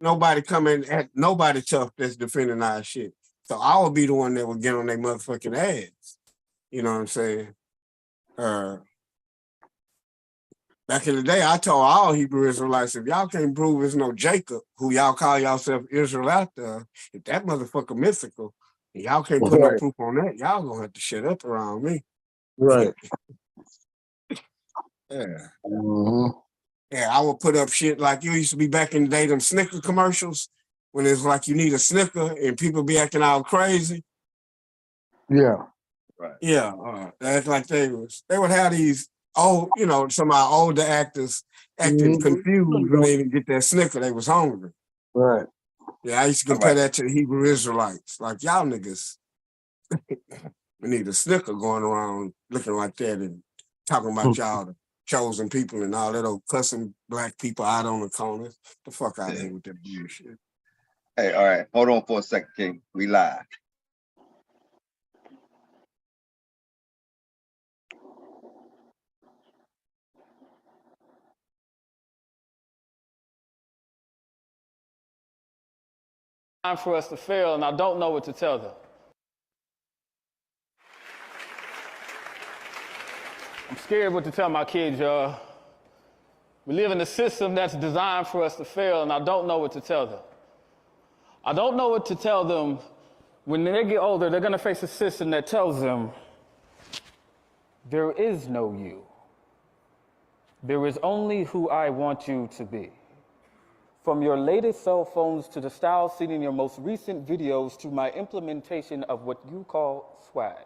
nobody coming at nobody tough that's defending our shit. So I would be the one that would get on their motherfucking ass. You know what I'm saying? Uh, Back in the day, I told all Hebrew Israelites, if y'all can't prove it's no Jacob, who y'all call yourself Israel out there, if that motherfucker mythical, and y'all can't put no Right. proof on that, y'all gonna have to shut up around me. Right. Yeah. Mm-hmm. Yeah, I would put up shit like you used to be back in the day, them Snicker commercials, when it's like you need a Snicker and people be acting all crazy. Yeah. Right. Yeah, that's like they would have these some of our older actors acting confused when they didn't get that Snicker, they was hungry. Right. Yeah, I used to compare that to the Hebrew Israelites. Like, y'all niggas, we need a Snicker going around looking like that and talking about y'all, the chosen people and all that old cussing black people out on the corners. The fuck out of here with that bullshit. Hey, all right. Hold on for a second, King. We live. Time for us to fail, and I don't know what to tell them. I'm scared what to tell my kids, y'all. We live in a system that's designed for us to fail, and I don't know what to tell them. I don't know what to tell them. When they get older, they're gonna face a system that tells them, there is no you. There is only who I want you to be. From your latest cell phones to the style seen in your most recent videos to my implementation of what you call swag.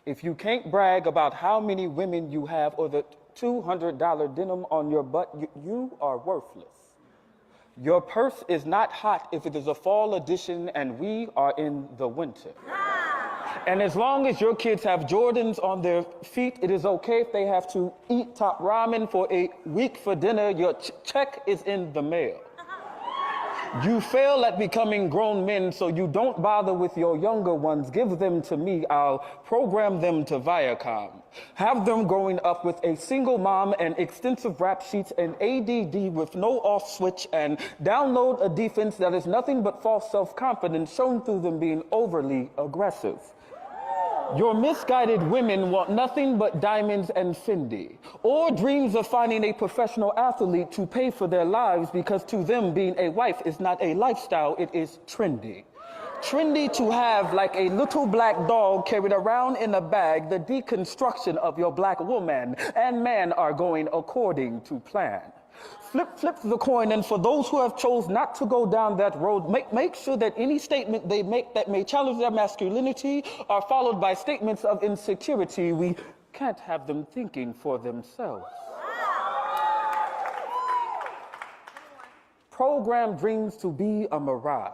If you can't brag about how many women you have or the $200 denim on your butt, you are worthless. Your purse is not hot if it is a fall edition and we are in the winter. And as long as your kids have Jordans on their feet, it is okay if they have to eat top ramen for a week for dinner. Your check is in the mail. You fail at becoming grown men, so you don't bother with your younger ones. Give them to me. I'll program them to Viacom. Have them growing up with a single mom and extensive rap sheets and ADD with no off switch and download a defense that is nothing but false self-confidence shown through them being overly aggressive. Your misguided women want nothing but diamonds and Fendi, or dreams of finding a professional athlete to pay for their lives because to them being a wife is not a lifestyle, it is trendy. Trendy to have like a little black dog carried around in a bag, the deconstruction of your black woman and man are going according to plan. Flip the coin, and for those who have chose not to go down that road, make sure that any statement they make that may challenge their masculinity are followed by statements of insecurity. We can't have them thinking for themselves. Program dreams to be a mirage.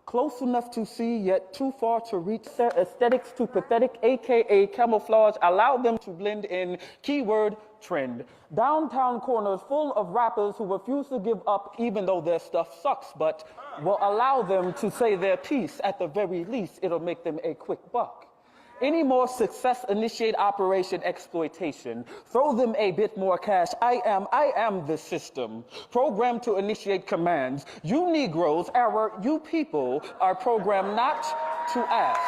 Close enough to see, yet too far to reach. Aesthetics too pathetic, AKA camouflage. Allow them to blend in. Keyword, trend. Downtown corners full of rappers who refuse to give up even though their stuff sucks, but will allow them to say their piece. At the very least, it'll make them a quick buck. Any more success initiate operation exploitation. Throw them a bit more cash. I am the system. Programmed to initiate commands. You Negroes, you people, are programmed not to ask.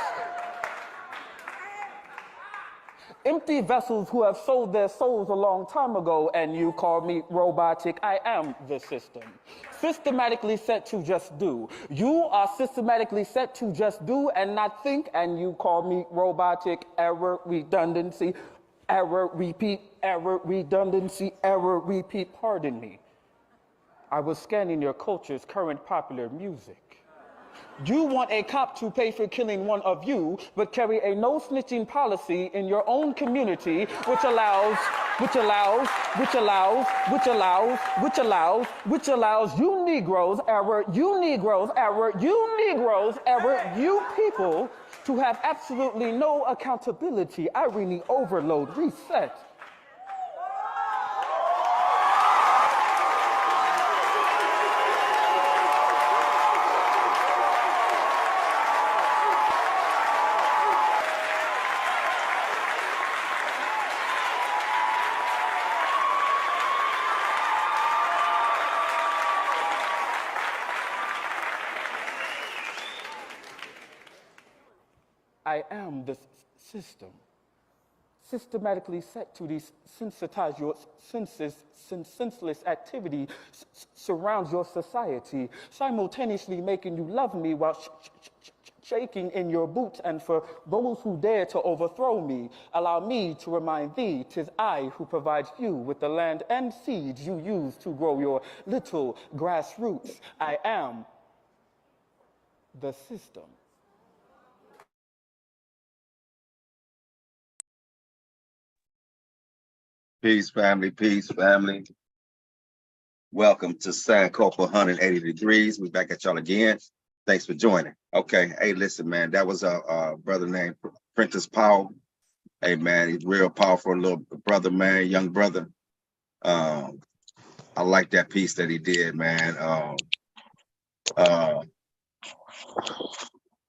Empty vessels who have sold their souls a long time ago, and you call me robotic. I am the system. Systematically set to just do. You are systematically set to just do and not think, and you call me robotic. Error, redundancy, error, repeat, error, redundancy, error, repeat. Pardon me. I was scanning your culture's current popular music. You want a cop to pay for killing one of you, but carry a no snitching policy in your own community, which allows you Negroes, you people to have absolutely no accountability. Irony overload, reset. I am the system. Systematically set to desensitize your senses, senseless activity surrounds your society, simultaneously making you love me while shaking in your boots. And for those who dare to overthrow me, allow me to remind thee, 'tis I who provides you with the land and seeds you use to grow your little grassroots. I am the system. Peace, family. Peace, family. Welcome to Sankofa 180 degrees. We're back at y'all again. Thanks for joining. Okay. Hey, listen, man. That was a brother named Prentice Powell. Hey, man, he's real powerful little brother, man, young brother. I like that piece that he did, man.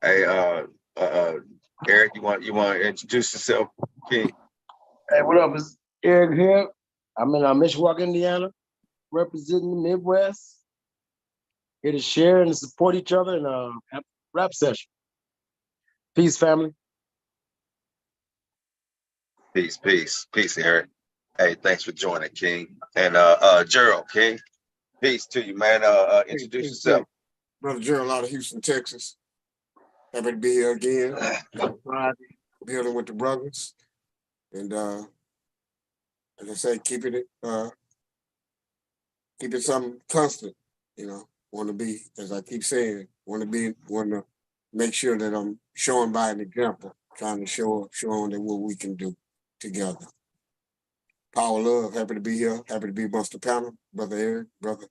Hey, Eric, you want to introduce yourself, King? Hey, what up? It's Eric here. I'm in Mishawaka, Indiana, representing the Midwest. Here to share and support each other in a rap session. Peace, family. Peace, Eric. Hey, thanks for joining, King. And Gerald, King. Peace to you, man. Introduce yourself. Brother Gerald out of Houston, Texas. Happy to be here again. Friday, building with the brothers. And as I say, keeping it something constant, want to be, as I keep saying, want to make sure that I'm showing by an example, trying to showing that what we can do together. Power love, happy to be here, happy to be amongst the panel, Brother Eric, Brother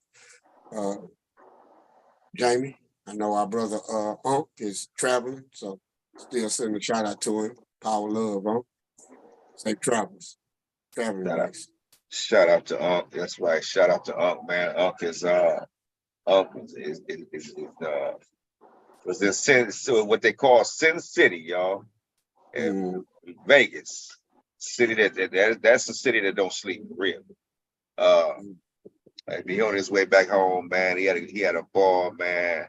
Jamie. I know our brother Unc is traveling, so still sending a shout out to him. Power love, Unc. Safe travels. Traveling nice. Shout out to Unc. That's right. Shout out to Unc, man. Unc is was in what they call Sin City, y'all. In Vegas. City that's a city that don't sleep for real. Like he on his way back home, man. He had a ball, man.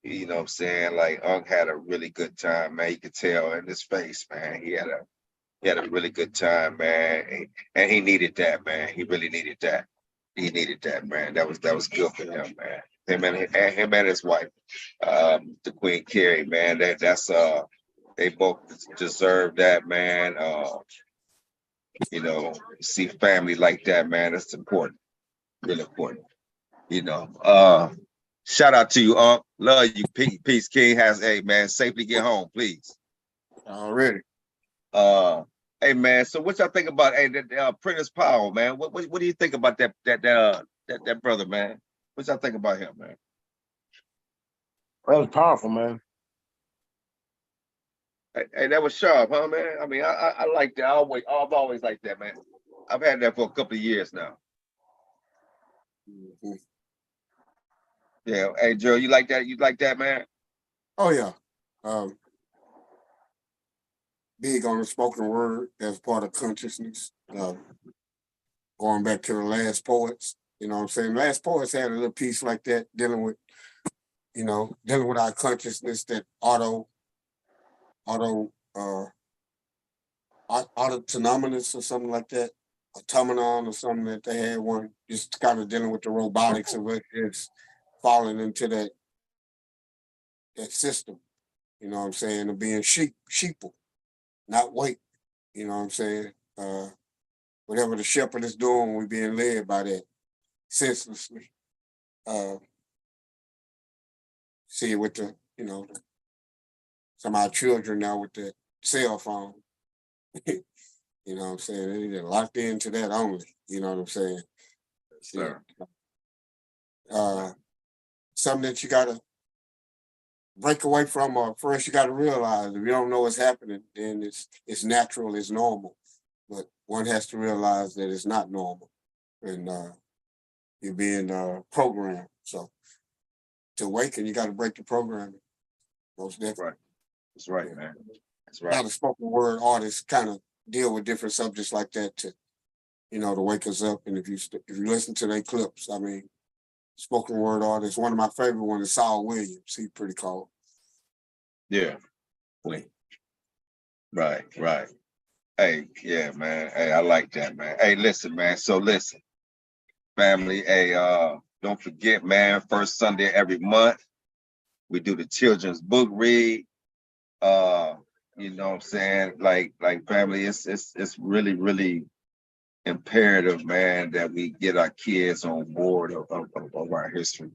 You know what I'm saying? Like Unc had a really good time, man. You could tell in his face, man. He had a really good time, man. And he needed that, man. He really needed that. He needed that, man. That was good for him, man. Him and his wife, the Queen Carrie, man. That's they both deserve that, man. See family like that, man. That's important. Really important. Shout out to you, Unc. Love you. Peace, King. Hey, man, safely get home, please. Already. Hey, man. So what y'all think about Prentice Powell, man? What do you think about that brother, man? What y'all think about him, man? That was powerful, man. Hey, that was sharp, huh, man? I mean, I like that. I've always liked that, man. I've had that for a couple of years now. Mm-hmm. Yeah. Hey, Joe, you like that? You like that, man? Oh yeah. Big on the spoken word as part of consciousness. Going back to the Last Poets, you know what I'm saying? Last Poets had a little piece like that dealing with our consciousness, that autonomous or something like that, automaton or something that they had one, just kind of dealing with the robotics of it is falling into that system, you know what I'm saying, of being sheeple, not white, you know what I'm saying? Whatever the shepherd is doing, we're being led by that senselessly. See it with some of our children now with the cell phone. You know what I'm saying? They're locked into that only. You know what I'm saying? Sure. Something that you gotta break away from, or first you gotta realize if you don't know what's happening, then it's natural, it's normal. But one has to realize that it's not normal, and you're being programmed. So to awaken, you got to break the programming. Most definitely. Right. That's right, man. That's right. A lot of spoken word artists kind of deal with different subjects like that to wake us up. And if you listen to their clips, I mean, spoken word artists. One of my favorite ones is Saul Williams. He's pretty cool. Yeah. Right, right. Hey, yeah, man. Hey, I like that, man. Hey, listen, man. So listen, family. Hey, don't forget, man. First Sunday every month, we do the children's book read. Uh, you know what I'm saying? Like family, it's really, really imperative, man, that we get our kids on board of our history.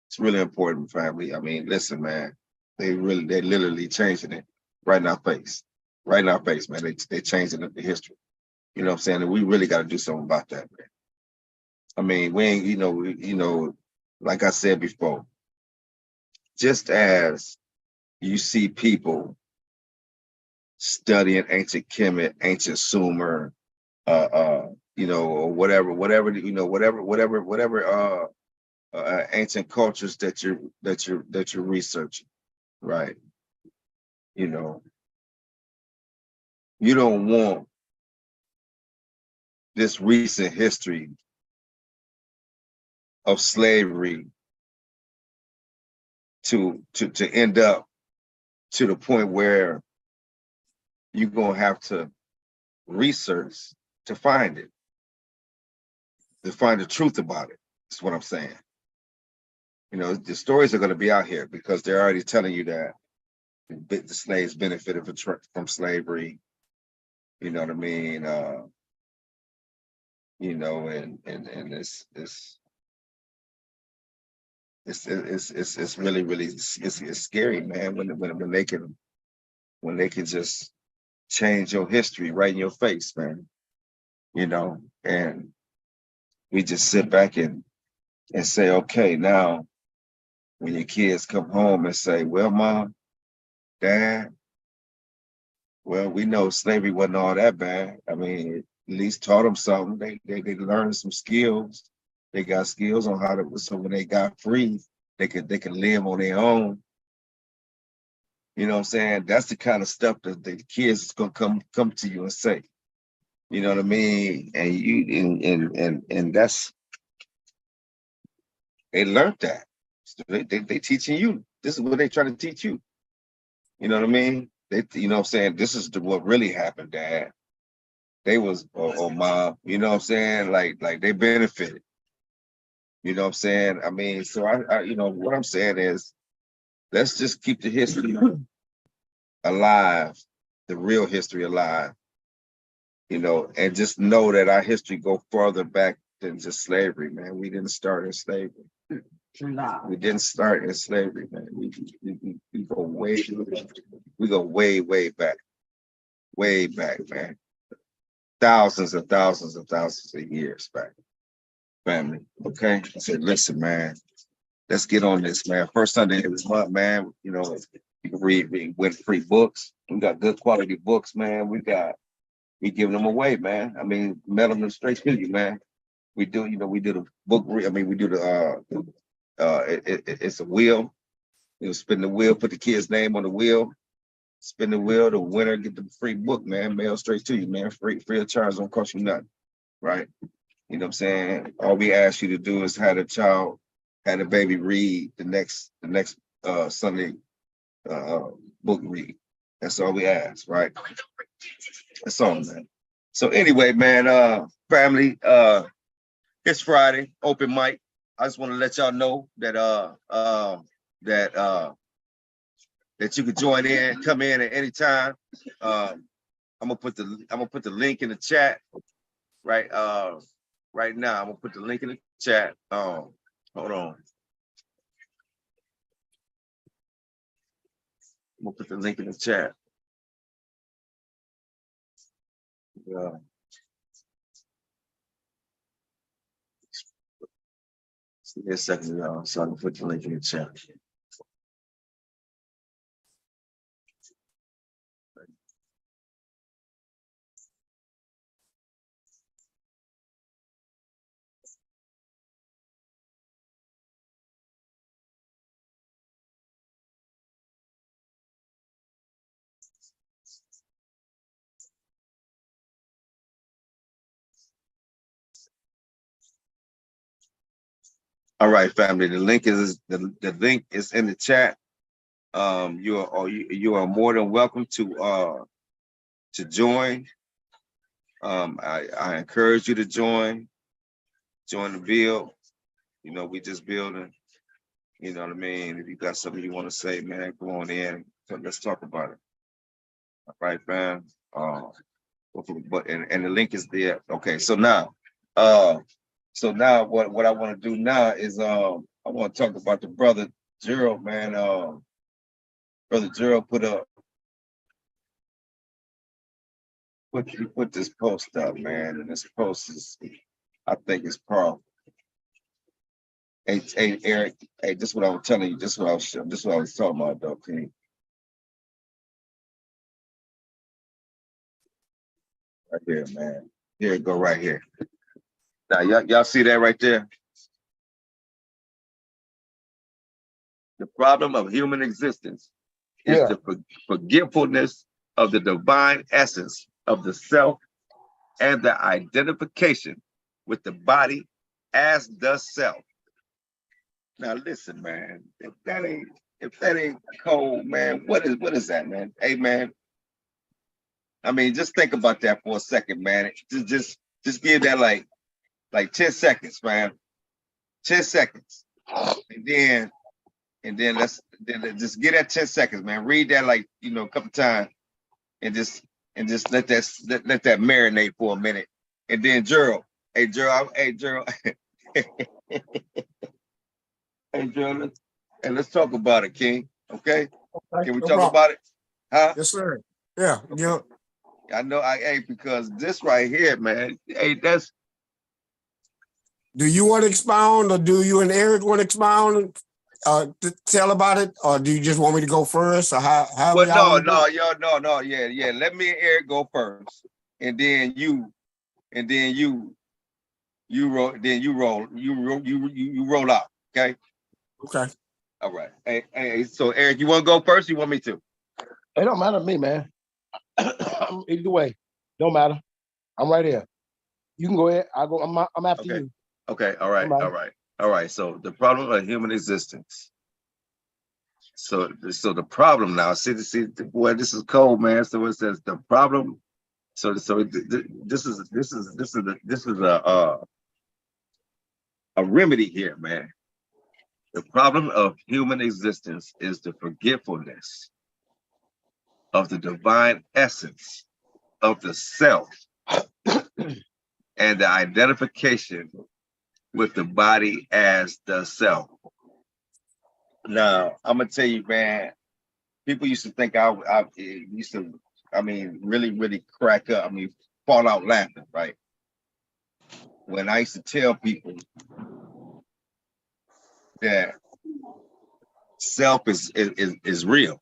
It's really important, family. I mean, listen, man, they literally changing it right in our face. Right in our face, man. They changing up the history. You know what I'm saying? And we really got to do something about that, man. I mean, we ain't, like I said before, just as you see people studying ancient Kemet, ancient Sumer, or whatever ancient cultures that you're researching, right? You know, you don't want this recent history of slavery to end up to the point where you're gonna have to research to find it, to find the truth about it. That's what I'm saying. You know, the stories are going to be out here because they're already telling you that the slaves benefited from slavery. You know what I mean? And it's really, really, it's scary, man, when they can just change your history right in your face, man. And we just sit back and say, okay, now when your kids come home and say, well, mom, dad, well, we know slavery wasn't all that bad. I mean, at least taught them something. They learned some skills. They got skills on how to, so when they got free, they could live on their own. You know what I'm saying? That's the kind of stuff that the kids is gonna come to you and say. You know what I mean? And and that's, they learned that. So they teaching you. This is what they trying to teach you. You know what I mean? You know what I'm saying? This is what really happened, Dad. They was, or mom, you know what I'm saying? Like they benefited. You know what I'm saying? I mean, so I what I'm saying is, let's just keep the history alive, the real history alive, and just know that our history go further back than just slavery, man. We didn't start in slavery. We didn't start in slavery, man. We go way back, man. Thousands and thousands and thousands of years back, family. Okay, I said, listen, man, let's get on this, man. First Sunday of this month, man. You can we win free books. We got good quality books, man. We giving them away, man. I mean, mail them straight to you, man. We do, we do the book. I mean, we do it's a wheel. Spin the wheel, put the kid's name on the wheel, spin the wheel. The winner get the free book, man. Mail straight to you, man. Free of charge, don't cost you nothing, right? You know what I'm saying? All we ask you to do is have the baby read the next Sunday book read. That's all we ask, right? That's all, man. So anyway, man, family, it's Friday, open mic. I just want to let y'all know that that you could join in, come in at any time. I'm gonna put the link in the chat right right now. I'm gonna put the link in the chat. Hold on. I'm gonna put the link in the chat. Yeah. Give me a second, y'all, so I can put the link in the chat. All right, family. The link is in the chat. You are more than welcome to to join. I encourage you to join the build. You know, we just building. You know what I mean? If you got something you want to say, man, go on in. Let's talk about it. All right, man. But and the link is there. Okay, so now, what I want to do now is I want to talk about the brother Gerald, man. Brother Gerald he put this post up, man, and this post is, I think, it's powerful. Hey, Eric, hey, this is what I was telling you. This is what I was talking about, though, King. Right here, man. Here it go, right here. Now, y'all see that right there? The problem of human existence is the forgetfulness of the divine essence of the self and the identification with the body as the self. Now listen, man, if that ain't cold, man, what is that, man? Hey, man, I mean, just think about that for a second, man. Just give that like 10 seconds, man. 10 seconds. And then let's just get that 10 seconds, man. Read that like, a couple times and just let that marinate for a minute. And then Gerald, hey Gerald, hey Gerald, let's talk about it, King. Okay? Can we talk about it? Huh? Yes, sir. Yeah. Okay. Yeah. I know because this right here, man, that's. Do you want to expound, or do you and Eric want to expound? To tell about it, or do you just want me to go first, or how? Well, no, yeah. Let me and Eric go first, and then you roll out. Okay. Okay. All right. Hey. So Eric, you want to go first? Or you want me to? It don't matter to me, man. Either way, don't matter. I'm right here. You can go ahead. I'll go. I'm after you. Okay. All right. So the problem of human existence. So the problem now. See, boy, this is cold, man. So it says the problem. So this is a remedy here, man. The problem of human existence is the forgetfulness of the divine essence of the self and the identification with the body as the self. Now, I'm gonna tell you, man, people used to think I used to, really, really crack up. Fall out laughing, right? When I used to tell people that self is real,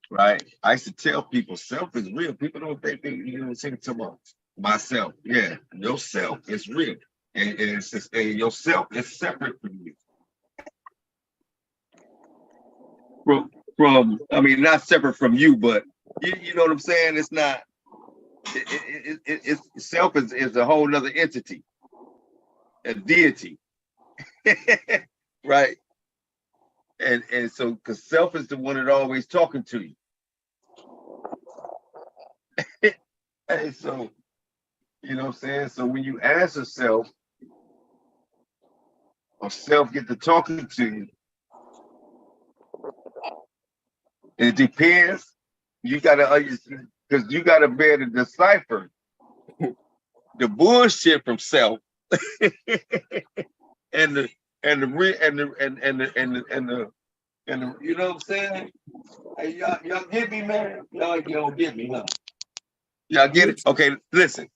right? I used to tell people self is real. People don't think think about myself. Yeah, yourself is real, and it's just, and yourself is separate from you. From not separate from you, but you know what I'm saying? It's not. It's self is a whole nother entity, a deity, right? And so, because self is the one that always talking to you. And so, you know what I'm saying? So when you answer self, or self get to talking to you, it depends. You gotta, because you gotta be able to decipher the bullshit from self and the you know what I'm saying? Hey, y'all get me, man? Y'all don't get me, huh? Y'all get it? Okay, listen,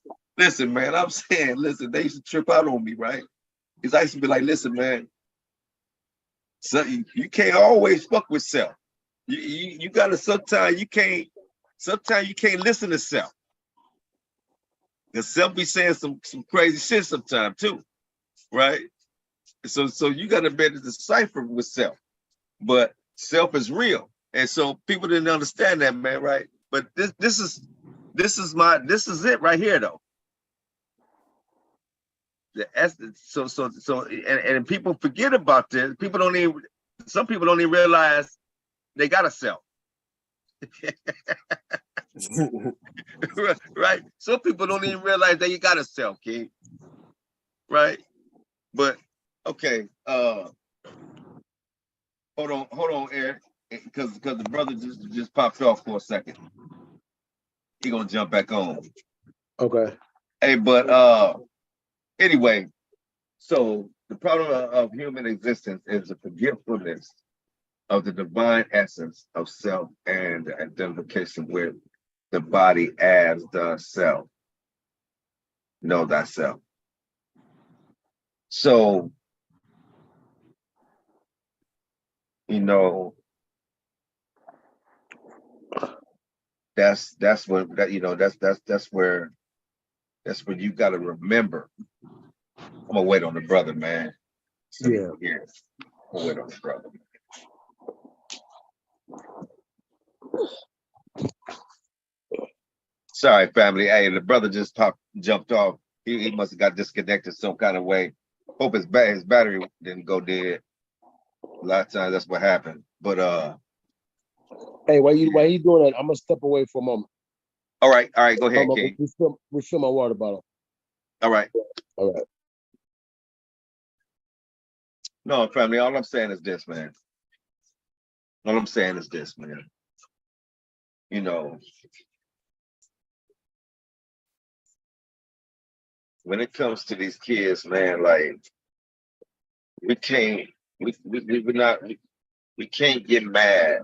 man. I'm saying, listen, they used to trip out on me, right? Because I used to be like, listen, man, so you can't always fuck with self. You gotta sometimes you can't listen to self. Because self be saying some crazy shit sometimes too, right? So you gotta be able to decipher with self. But self is real. And so people didn't understand that, man, right? But this is it right here though. The essence, and people forget about this. Some people don't even realize they got a self. Right? Some people don't even realize that you got a self, King. Right? But okay, hold on, Eric, because the brother just popped off for a second. He gonna jump back on. Okay. Hey, but anyway, so the problem of human existence is the forgetfulness of the divine essence of self and the identification with the body as the self. Know thyself. So, you know, that's what that that's where you got to remember. I'm gonna wait on the brother, man. So Yeah. here, I'm gonna wait on the brother. Sorry, family. Hey, the brother just jumped off. He must have got disconnected some kind of way. Hope his battery didn't go dead. A lot of times that's what happened. But Hey, while you doing that, I'm gonna step away for a moment. all right, go ahead, King. Refill my water bottle. All right. All right. No, family, all I'm saying is this, man. All I'm saying is this, man. You know, when it comes to these kids, man, like we can't we can't get mad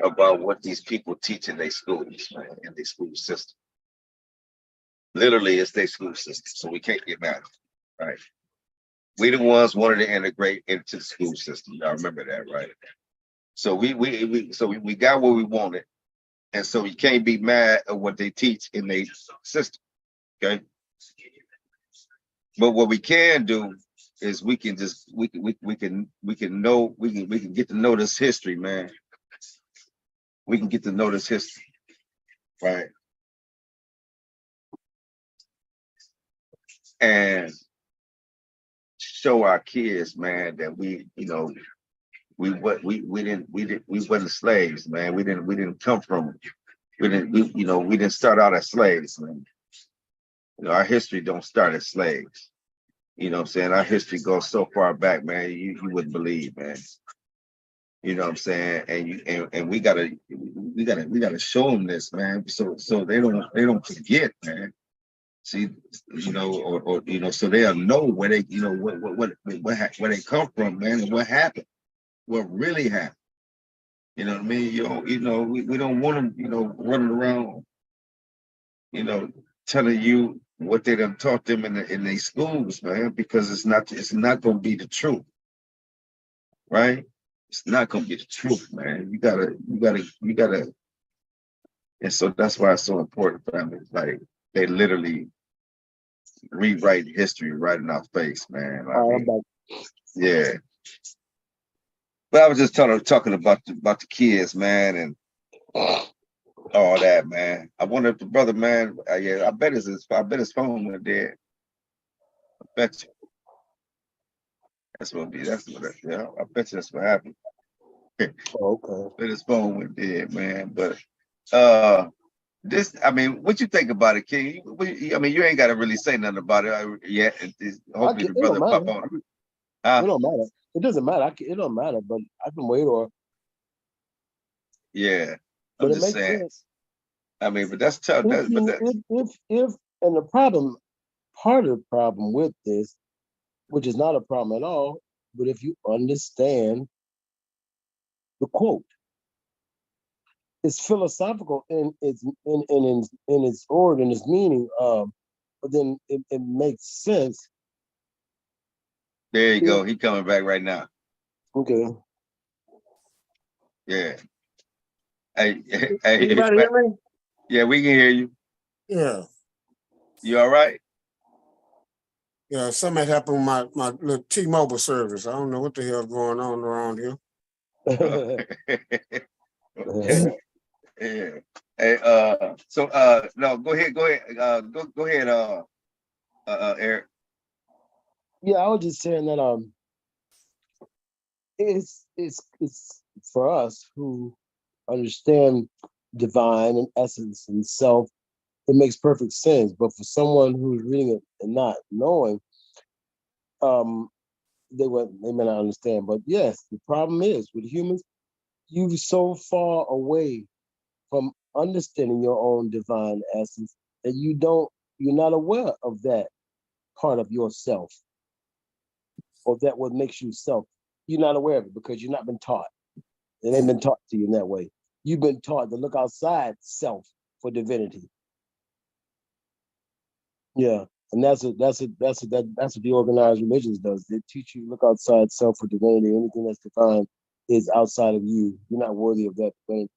about what these people teach in their schools, man, in their school system. Literally, it's their school system, so we can't get mad, right? We the ones wanted to integrate into the school system. Y'all remember that, right? So we got what we wanted, and so you can't be mad at what they teach in their system, okay? But what we can do is we can get to know this history, man. We can get to know this history, right? And show our kids, man, that we wasn't slaves, man. We didn't come from we didn't start out as slaves, man. You know, our history don't start as slaves. You know what I'm saying? Our history goes so far back, man, you wouldn't believe, man. You know what I'm saying? And we gotta show them this, man, so they don't forget, man. See, so they'll know where they, where they come from, man, and what happened, what really happened. You know what I mean? We don't want them, running around, telling you what they done taught them in their schools, man, because it's not gonna be the truth, right? It's not gonna be the truth, man. You gotta, and so that's why it's so important, family. Like they literally rewrite history right in our face, man. Yeah. But I was just talking about the kids, man, and all that, man. I wonder if the brother, man, I bet his phone went dead. I bet you. That's what I bet you that's what happened. Okay. But his phone went dead, man. But what you think about it, King? I mean, you ain't got to really say nothing about it yet. Hopefully the brother pop on. It don't matter. It doesn't matter. It don't matter, but I can wait or. Yeah, I'm but just it makes saying. sense. I mean, but that's tough. If and the problem, part of the problem with this, which is not a problem at all, but if you understand the quote, it's philosophical in its in its origin, its meaning. But then it makes sense. There you go. He coming back right now. Okay. Yeah. Hey, anybody hear me? Yeah, we can hear you. Yeah. You all right? Yeah, something had happened with my little T-Mobile service. I don't know what the hell's going on around here. Yeah. Hey, no, go ahead. Go ahead, Eric. Yeah, I was just saying that it's for us who understand divine and essence and self, it makes perfect sense. But for someone who's reading it and not knowing, they may not understand. But yes, the problem is with humans, you're so far away from understanding your own divine essence that you're not aware of that part of yourself, or that what makes you self. You're not aware of it because you've not been taught. It ain't been taught to you in that way. You've been taught to look outside self for divinity. Yeah, and that's what the organized religions does. They teach you to look outside self for divinity. Anything that's divine is outside of you. You're not worthy of that divinity.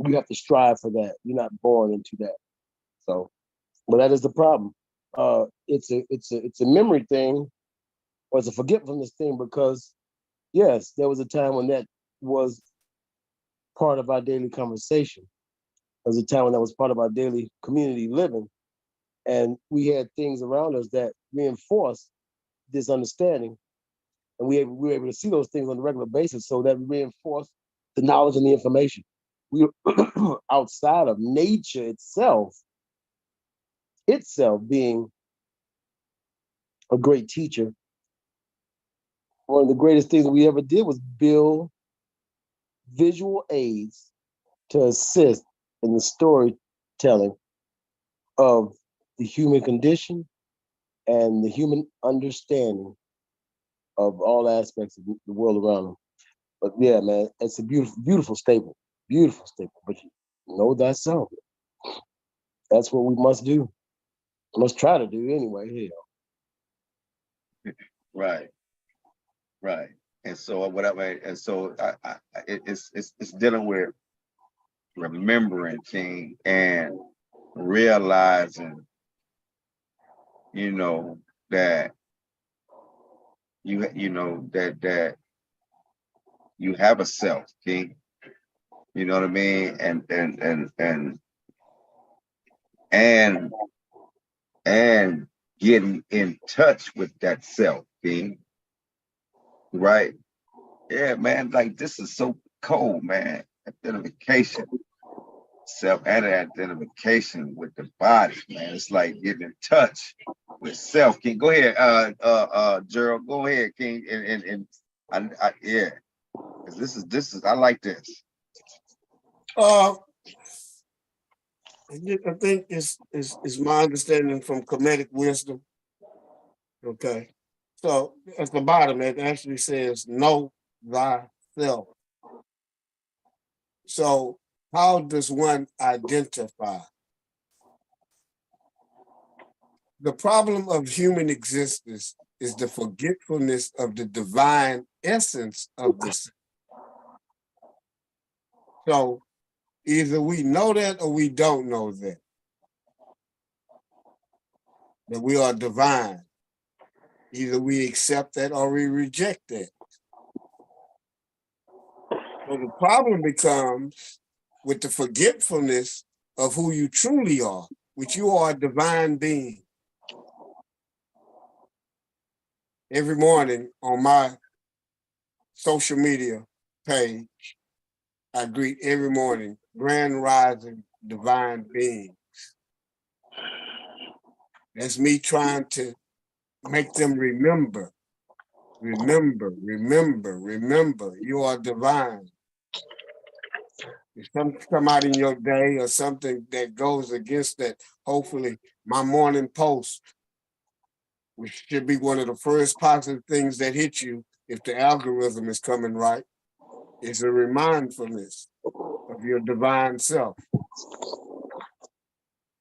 You have to strive for that. You're not born into that. So, but that is the problem. It's a memory thing, or it's a forgetfulness thing, because yes, there was a time when that was part of our daily conversation. There was a time when that was part of our daily community living. And we had things around us that reinforced this understanding. And we were able to see those things on a regular basis, so that reinforced the knowledge and the information. We were outside of nature itself being a great teacher. One of the greatest things we ever did was build visual aids to assist in the storytelling of the human condition and the human understanding of all aspects of the world around them. But yeah, man, it's a beautiful, beautiful statement. Beautiful statement. But you know thyself. That's what we must do. Must try to do anyway. Right, right. And so whatever, and so it's dealing with remembering, King, and realizing, that that you have a self, King. You know what I mean? And getting in touch with that self, King. Right? Yeah, man. Like this is so cold, man. Identification, self-identification with the body, man. It's like getting in touch with self. King, go ahead, Gerald. Go ahead, King, yeah, because this is I like this. I think it's my understanding from Kemetic wisdom. Okay. So at the bottom, it actually says, know thyself. So how does one identify? The problem of human existence is the forgetfulness of the divine essence of this. So either we know that or we don't know that we are divine. Either we accept that or we reject that. So the problem becomes with the forgetfulness of who you truly are, which you are a divine being. Every morning on my social media page, I greet every morning grand rising divine beings. That's me trying to make them remember, you are divine. If something come out in your day or something that goes against that, hopefully my morning post, which should be one of the first positive things that hit you if the algorithm is coming right, is a remindfulness of your divine self.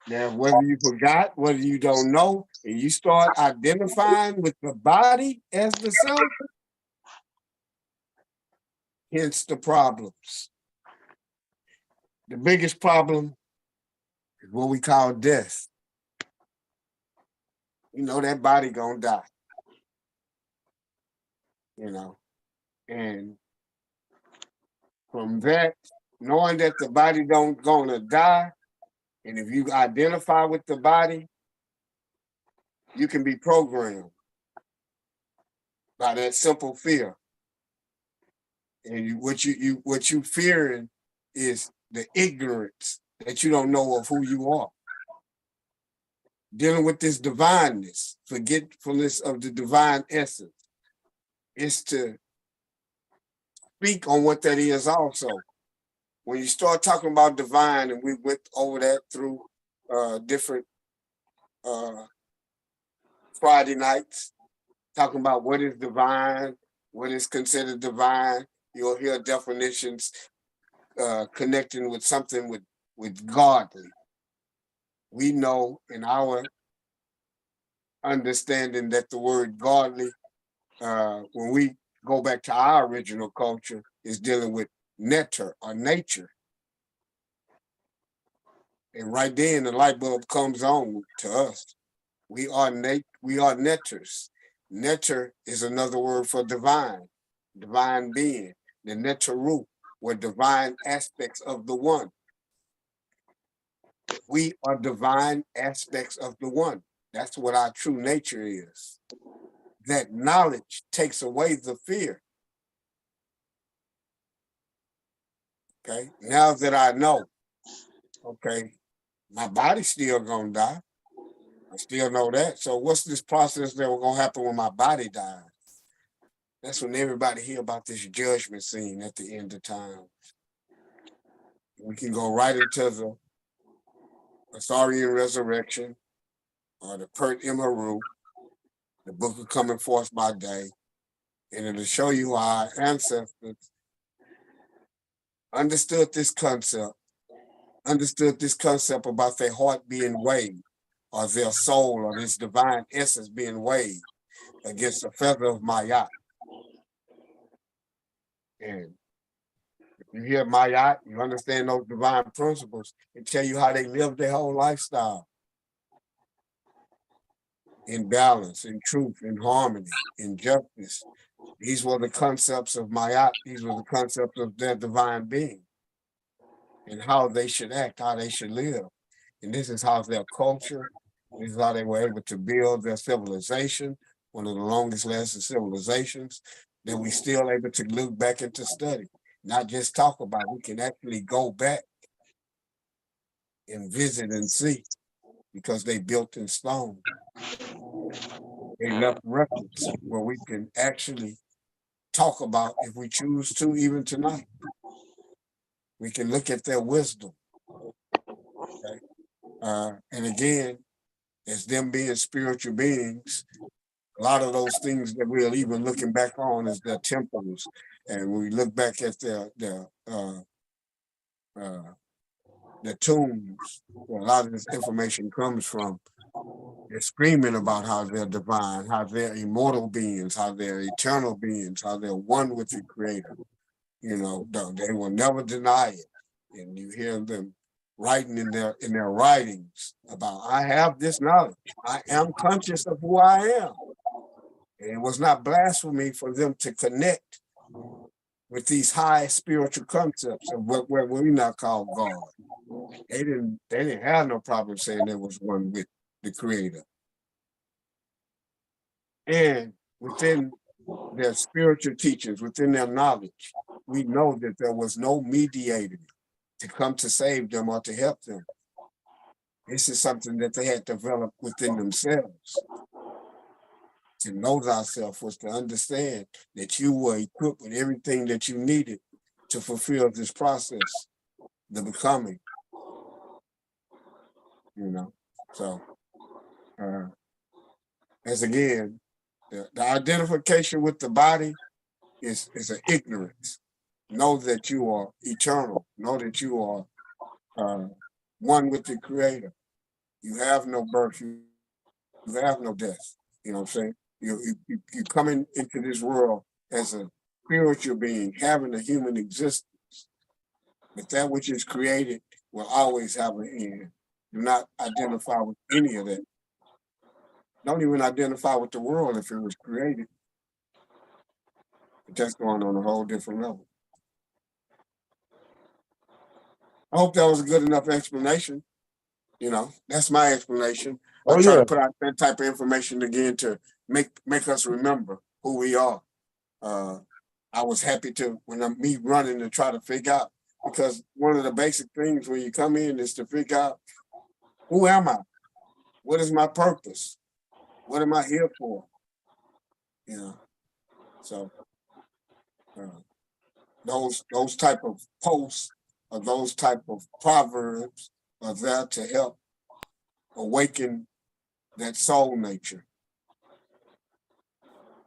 Now, whether you forgot, whether you don't know, and you start identifying with the body as the self, hence the problems. The biggest problem is what we call death. You know that body gonna die. And from that, knowing that the body don't gonna die, and if you identify with the body, you can be programmed by that simple fear. And what you fearing is the ignorance that you don't know of who you are. Dealing with this divineness, forgetfulness of the divine essence, is to speak on what that is also. When you start talking about divine, and we went over that through different Friday nights, talking about what is divine, what is considered divine. You'll hear definitions connecting with something with godly. We know in our understanding that the word godly, when we go back to our original culture, is dealing with netter or nature. And right then the light bulb comes on to us. We are netters. Netter is another word for divine being. The netteru were divine aspects of the one. We are divine aspects of the one. That's what our true nature is. That knowledge takes away the fear. Okay, now that I know, okay, my body's still gonna die. I still know that. So what's this process that will gonna happen when my body dies? That's when everybody hear about this judgment scene at the end of time. We can go right into the Asarian resurrection or the Pert Imharu, the book of coming forth by day, and it'll show you how our ancestors understood this concept about their heart being weighed, or their soul, or this divine essence being weighed against a feather of Mayat. And if you hear Mayat, you understand those divine principles, and tell you how they live their whole lifestyle. In balance, in truth, in harmony, in justice. These were the concepts of Mayat. These were the concepts of their divine being and how they should act, how they should live. And this is how their culture, this is how they were able to build their civilization, one of the longest lasting civilizations that we still able to look back into study, not just talk about. We can actually go back and visit and see because they built in stone. They left records where we can actually talk about if we choose to, even tonight. We can look at their wisdom. Okay? And again, as them being spiritual beings, a lot of those things that we're even looking back on is their temples. And when we look back at their tombs, where a lot of this information comes from, they're screaming about how they're divine, how they're immortal beings, how they're eternal beings, how they're one with the Creator. You know, they will never deny it. And you hear them writing in their writings about, I have this knowledge. I am conscious of who I am. And it was not blasphemy for them to connect with these high spiritual concepts of what we now call God. They didn't have no problem saying there was one with the Creator. And within their spiritual teachings, within their knowledge, we know that there was no mediator to come to save them or to help them. This is something that they had developed within themselves. To know thyself was to understand that you were equipped with everything that you needed to fulfill this process, the becoming. You know, so as again, the identification with the body is an ignorance. Know that you are eternal. Know that you are one with the Creator. You have no birth. You have no death. You know what I'm saying? You coming into this world as a spiritual being, having a human existence. But that which is created will always have an end. Do not identify with any of that. Don't even identify with the world if it was created. But that's going on a whole different level. I hope that was a good enough explanation. You know, that's my explanation. I try to put out that type of information again to make us remember who we are. I was happy to, when I'm me running to try to figure out because one of the basic things when you come in is to figure out, who am I? What is my purpose? What am I here for? You know, so those type of posts or those type of proverbs are there to help awaken that soul nature.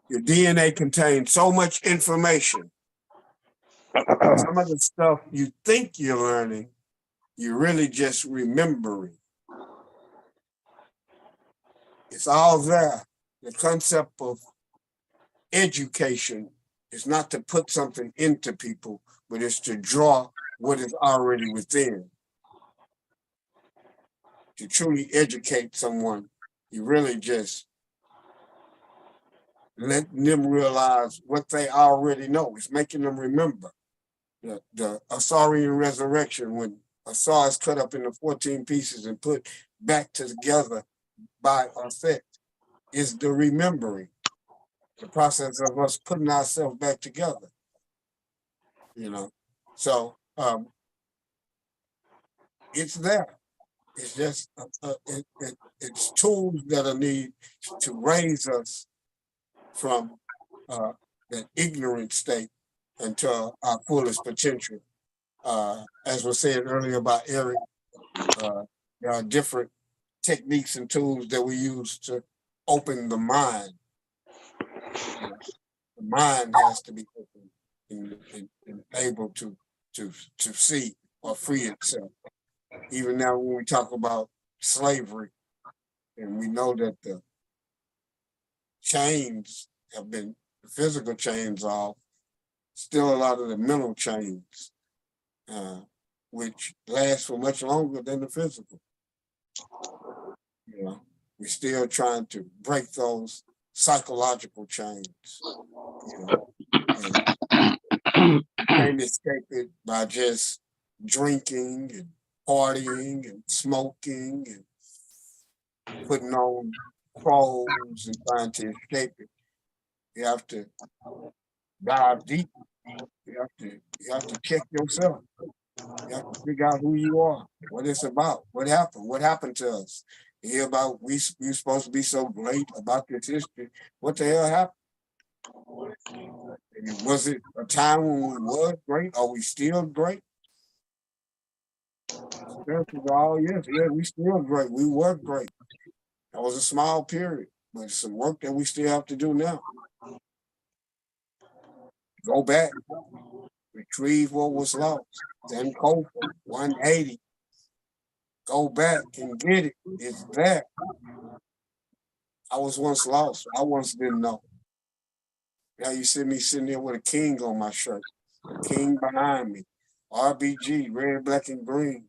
Your DNA contains so much information. Some of the stuff you think you're learning, you're really just remembering. It's all there. The concept of education is not to put something into people, but it's to draw what is already within. To truly educate someone, you really just let them realize what they already know. It's making them remember. The Asarian resurrection, when Asar is cut up into 14 pieces and put back together by effect, is the remembering, the process of us putting ourselves back together. You know, so it's there. It's just it's tools that are needed to raise us from that ignorant state into our fullest potential. As was said earlier about Eric, there are different techniques and tools that we use to open the mind. You know, the mind has to be open and able to see or free itself. Even now, when we talk about slavery, and we know that the chains have been, the physical chains off, still a lot of the mental chains, which last for much longer than the physical. You know, we're still trying to break those psychological chains. You know, and can't escape it by just drinking and partying and smoking and putting on clothes and trying to escape it. You have to dive deep. You have to check yourself. You have to figure out who you are, what it's about, what happened to us. You hear about we supposed to be so great about this history. What the hell happened? Was it a time when we was great? Are we still great? Yes, we still great. We were great. That was a small period, but it's some work that we still have to do now. Go back, retrieve what was lost. Sankofa, 180. Go back and get it. It's there. I was once lost. I once didn't know. Now you see me sitting there with a king on my shirt, a king behind me, RBG, red, black, and green.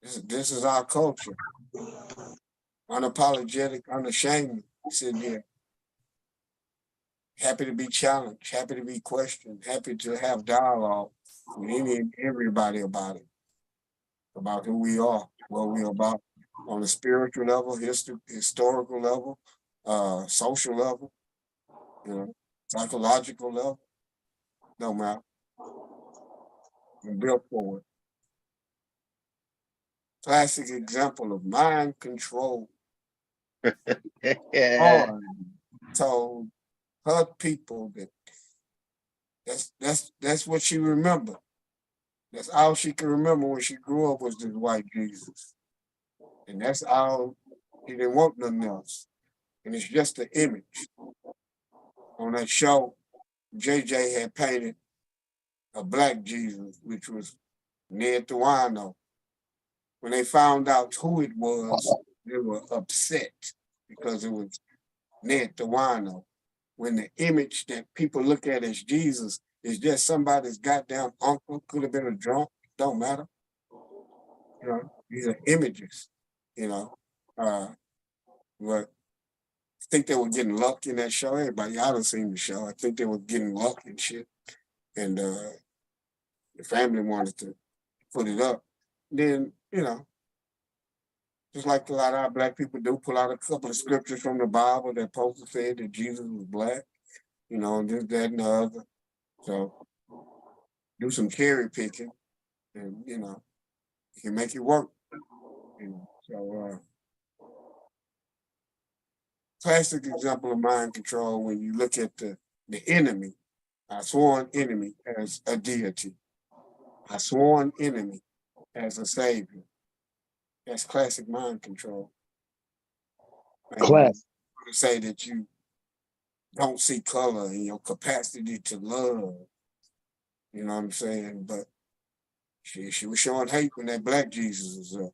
This is our culture. Unapologetic, unashamed, sitting here. Happy to be challenged, happy to be questioned, happy to have dialogue with any and everybody about it, about who we are, what we're about on a spiritual level, historical level, social level, you know, psychological level. No matter. We're built for it. Classic example of mind control. Yeah. Told her people that that's what she remembered. That's all she could remember when she grew up was this white Jesus. And that's all, she didn't want nothing else. And it's just an image. On that show, JJ had painted a black Jesus, which was Ned Thuano. When they found out who it was, they were upset because it was Ned Thuano. When the image that people look at as Jesus is just somebody's goddamn uncle, could have been a drunk, don't matter. You know, these are images, you know. But I think they were getting luck in that show. Everybody out of seen the show. I think they were getting luck and shit. And the family wanted to put it up. Then, you know, just like a lot of our black people do, pull out a couple of scriptures from the Bible that supposed to say that Jesus was black, you know, this, that, and the other. So do some cherry picking and you know, you can make it work. You know? So classic example of mind control when you look at the enemy, our sworn enemy as a deity, our sworn enemy as a savior. That's classic mind control. And Class. to say that you don't see color in your capacity to love, you know what I'm saying? But she was showing hate when that black Jesus was up.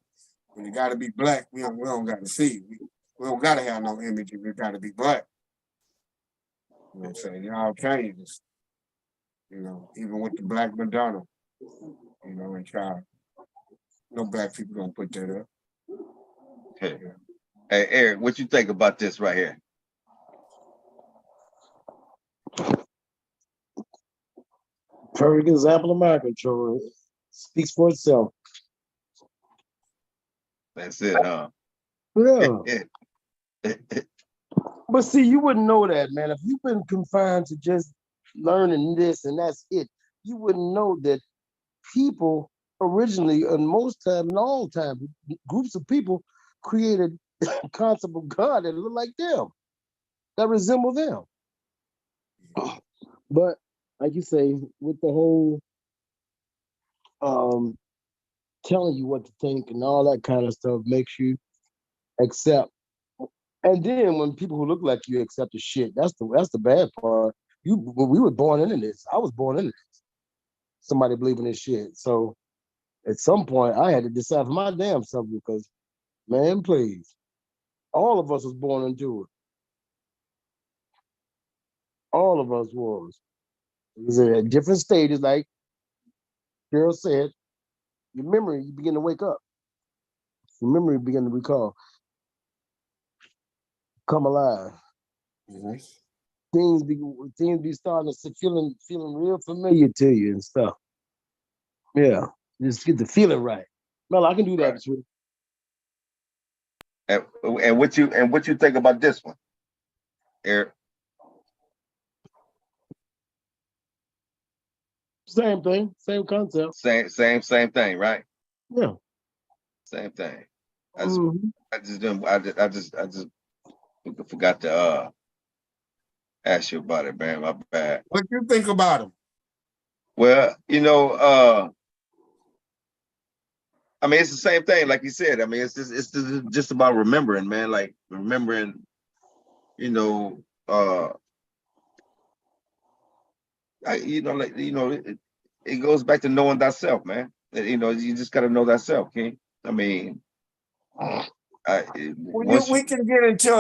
When it got to be black, we don't got to see. We don't got to have no image if it got to be black. You know what I'm saying? It all changes. You know, even with the black Madonna, you know, and child. No black people don't put that up. Hey, hey, Eric, what you think about this right here? Perfect example of mind control. It speaks for itself. That's it, huh? Yeah. But see, you wouldn't know that, man. If you've been confined to just learning this and that's it, you wouldn't know that people originally, and most time, long time, groups of people created a concept of God that look like them, that resemble them. But like you say, with the whole telling you what to think and all that kind of stuff makes you accept. And then when people who look like you accept the shit, that's the bad part. We were born into this. I was born into this. Somebody believing this shit. So at some point, I had to decide for my damn self because, man, please, all of us was born into it. All of us was. It was at different stages, like Carol said. Your memory, you begin to wake up. Your memory begin to recall, come alive. Mm-hmm. Things be starting to feeling real familiar to you and stuff. Yeah, just get the feeling right. Mel, I can do that. Right. And what you think about this one, Eric? Same thing, same concept. Same thing, right? Yeah. Same thing. I just forgot to ask you about it, man. My bad. What do you think about him? Well, I mean, it's the same thing, like you said. I mean, it's just about remembering, man. Like remembering, it goes back to knowing thyself, man. You just got to know thyself, King. I mean, We can get into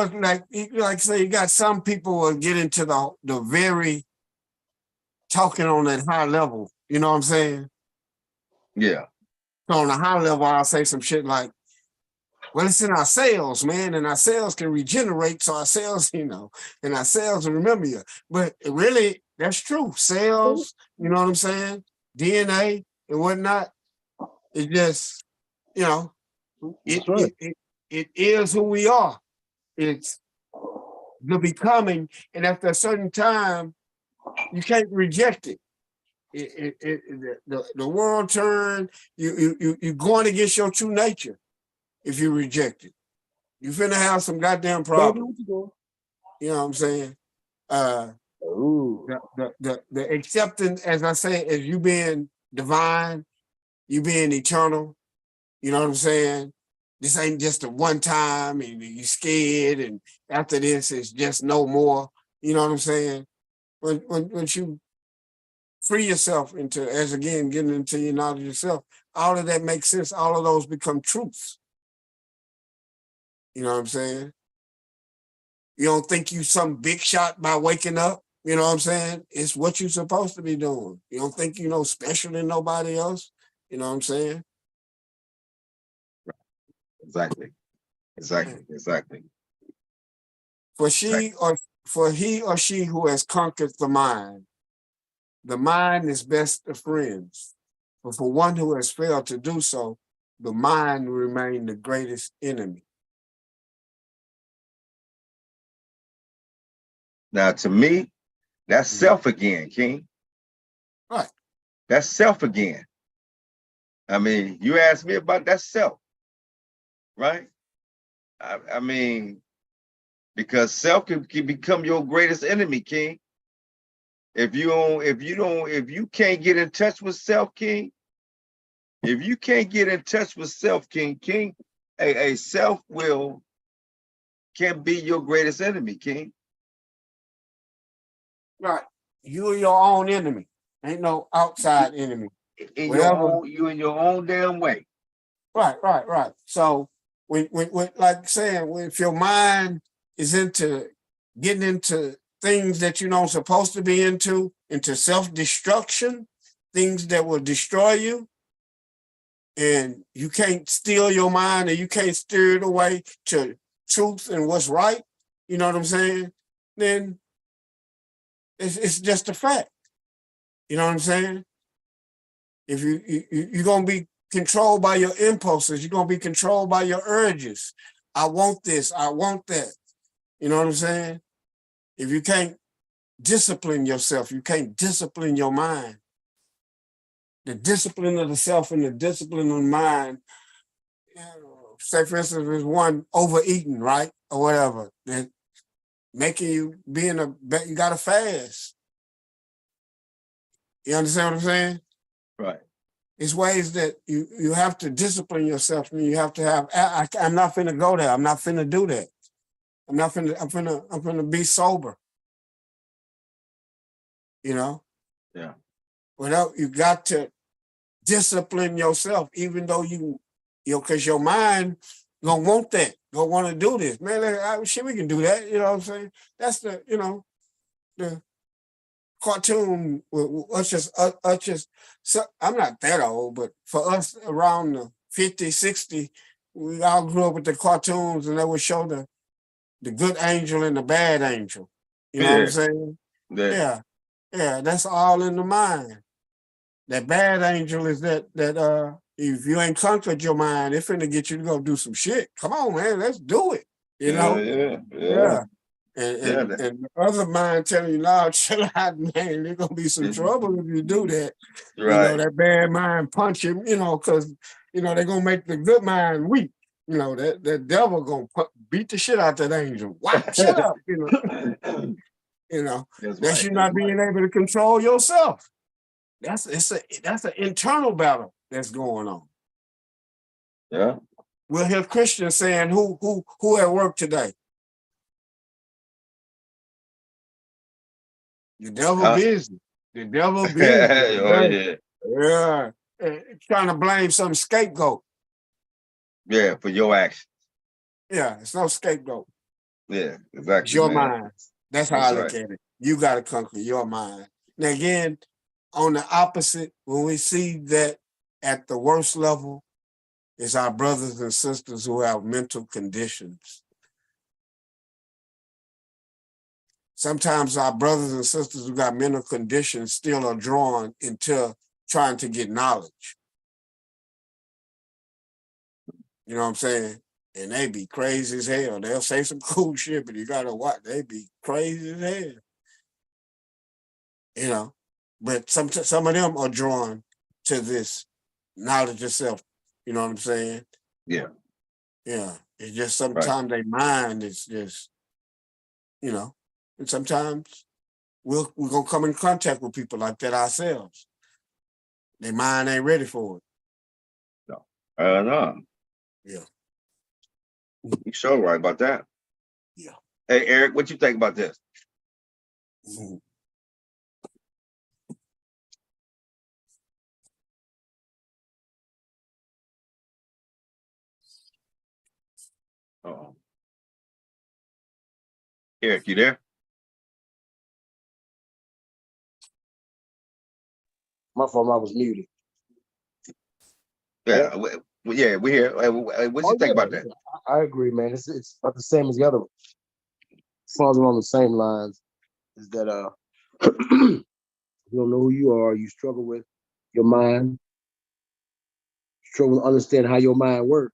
like say you got some people will get into the very talking on that high level. You know what I'm saying? Yeah. So on a high level, I'll say some shit like, well, it's in our cells, man, and our cells can regenerate. So our cells, and our cells will remember you. But really, that's true. Cells, you know what I'm saying? DNA and whatnot. It just, it is who we are. It's the becoming, and after a certain time, you can't reject it. The world turn. You're going against your true nature if you reject it. You're finna have some goddamn problem. You know what I'm saying? The acceptance, as I say, as you being divine, you being eternal. You know what I'm saying? This ain't just a one time and you scared, and after this it's just no more. You know what I'm saying? When you free yourself into, as again, getting into your knowledge of yourself, all of that makes sense. All of those become truths. You know what I'm saying? You don't think you some big shot by waking up. You know what I'm saying? It's what you're supposed to be doing. You don't think you special than nobody else. You know what I'm saying? Exactly. For he or she who has conquered the mind is best of friends. But for one who has failed to do so, the mind will remain the greatest enemy. Now, to me, that's self again, King. Right. That's self again. I mean, you asked me about that self, right? I mean, because self can become your greatest enemy, King. If you can't get in touch with self, King, if you can't get in touch with self, King, a self will can be your greatest enemy, King. Right. You are your own enemy. Ain't no outside enemy. In Whatever. you in your own damn way. Right. So when like saying, if your mind is into getting into things that you're not supposed to be into self-destruction, things that will destroy you, and you can't steal your mind and you can't steer it away to truth and what's right, you know what I'm saying? Then it's just a fact. You know what I'm saying? If you're gonna be controlled by your impulses, you're gonna be controlled by your urges. I want this, I want that. You know what I'm saying? If you can't discipline yourself, you can't discipline your mind. The discipline of the self and the discipline of the mind, say for instance, there's one overeating, right? Or whatever, that making you you gotta fast. You understand what I'm saying? Right. It's ways that you have to discipline yourself, and you have to have. I'm not finna go there. I'm not finna do that. I'm finna be sober. You know. Yeah. Without you got to discipline yourself, even though because your mind gonna want that, gonna want to do this. Man, shit, we can do that. You know what I'm saying? That's the cartoon, so I'm not that old, but for us around the 50, 60, we all grew up with the cartoons, and they would show the good angel and the bad angel. You know what I'm saying? Yeah. That's all in the mind. That bad angel is that if you ain't conquered your mind, it's finna get you to go do some shit. Come on, man, let's do it. You know? Yeah. And the other mind telling you, no, chill out, man. There's gonna be some trouble if you do that. Right. You know, that bad mind punch him, because they're gonna make the good mind weak. That devil gonna beat the shit out that angel. Whap, shut up, That's you not being able to control yourself. That's an internal battle that's going on. Yeah. We'll hear Christians saying, who at work today? The devil busy. The devil busy. Yeah. Trying to blame some scapegoat. Yeah, for your action. Yeah, it's no scapegoat. Yeah, exactly. It's your mind. That's how I look right. at it. You got to conquer your mind. Now, again, on the opposite, when we see that at the worst level, it's our brothers and sisters who have mental conditions. Sometimes our brothers and sisters who got mental conditions still are drawn into trying to get knowledge. You know what I'm saying? And they be crazy as hell. They'll say some cool shit, but you gotta watch. They be crazy as hell. But some of them are drawn to this knowledge of self. You know what I'm saying? Yeah. Yeah. It's just sometimes their mind is just, and sometimes we're gonna come in contact with people like that ourselves. Their mind ain't ready for it. No. Yeah. You sure right about that. Yeah. Hey, Eric, what you think about this? Uh-oh. Eric, you there? My fault, I was muted. Yeah, we're here. What you think about that? I agree, man. It's about the same as the other one. Falls along the same lines. Is that you don't know who you are, you struggle with your mind, struggle to understand how your mind works.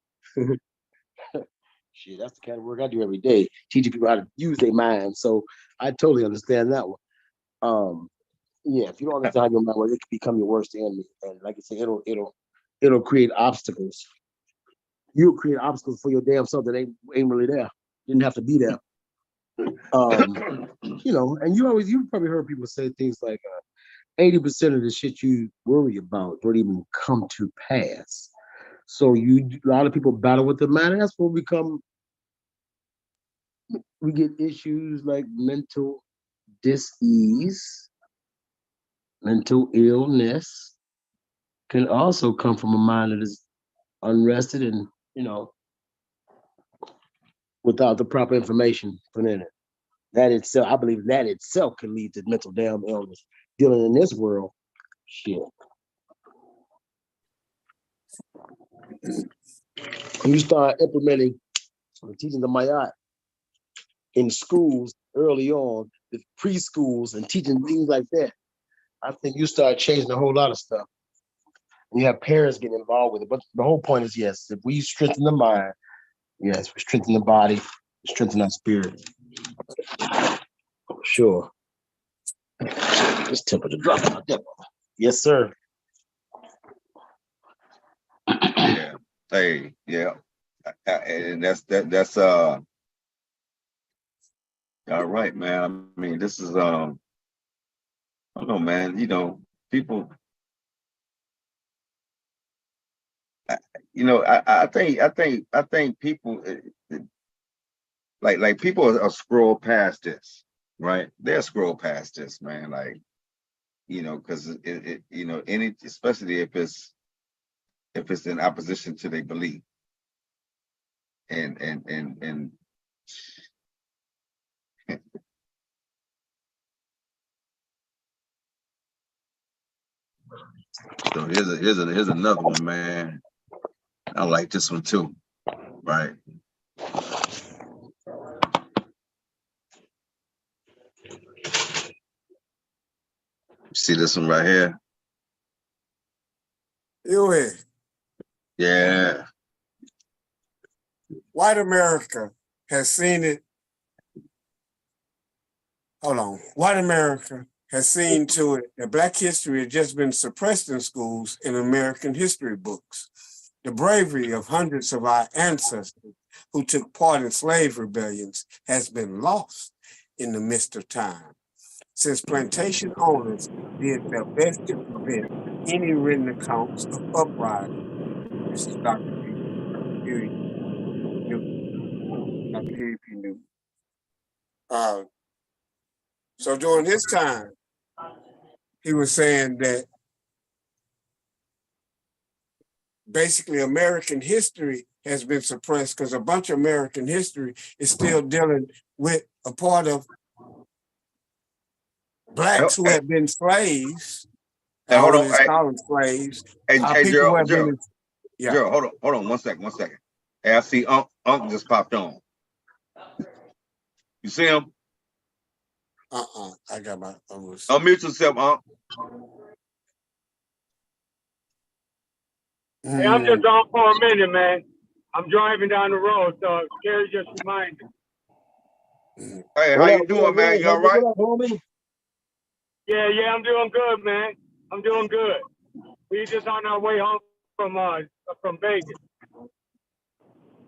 Shit, that's the kind of work I do every day, teaching people how to use their mind. So I totally understand that one. Yeah, if you don't understand how your mind works, it can become your worst enemy. And like I said, it'll it'll create obstacles. You'll create obstacles for your damn self that ain't really there. Didn't have to be there. You know, and you've probably heard people say things like 80% of the shit you worry about don't even come to pass. So a lot of people battle with the man. That's where we get issues like mental dis-ease, mental illness can also come from a mind that is unrested and, without the proper information put in it. That itself, I believe that itself can lead to mental damn illness. Dealing in this world, shit. When you start implementing teaching the Mayat in schools early on, the preschools and teaching things like that, I think you start changing a whole lot of stuff. And you have parents getting involved with it. But the whole point is, yes, if we strengthen the mind, yes, we strengthen the body, we strengthen our spirit. Sure. This temperature dropping out there. Yes, sir. Yeah. Hey, yeah. And that's all right, man. I mean, this is I don't know, man. You know, people. I think people like people are scroll past this, right? They'll scroll past this, man. Like, because any, especially if it's in opposition to their belief, and so here's another one, man. I like this one too, right? See this one right here? Yeah. White America has seen it. Hold on. White America has seen to it that Black history has just been suppressed in schools and American history books. The bravery of hundreds of our ancestors who took part in slave rebellions has been lost in the mist of time. Since plantation owners did their best to prevent any written accounts of uprising. This is Dr. Huey Newton. Dr. Huey P. Newton. So during his time, he was saying that basically American history has been suppressed because a bunch of American history is still dealing with a part of Blacks who have been slaves. And hold on, slaves. Hey, People Gerald, who have been. Yeah. Gerald, hold on, one second. Hey, I see Unc just popped on. You see him? I got my. Unmute yourself, Unc. Hey, I'm just on for a minute, man. I'm driving down the road, so Gary just reminded me. Hey, how you doing, man? You all right? Yeah, I'm doing good, man. I'm doing good. We just on our way home from Vegas.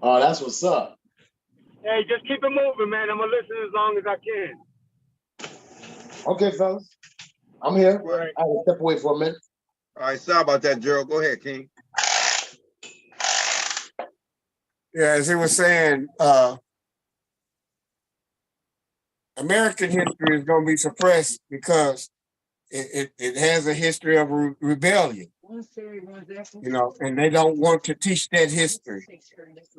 Oh, that's what's up. Hey, just keep it moving, man. I'm gonna listen as long as I can. Okay, fellas. I'm here. Right. I will step away for a minute. All right, sorry about that, Gerald. Go ahead, King. Yeah, as he was saying, American history is going to be suppressed because it has a history of rebellion. And they don't want to teach that history.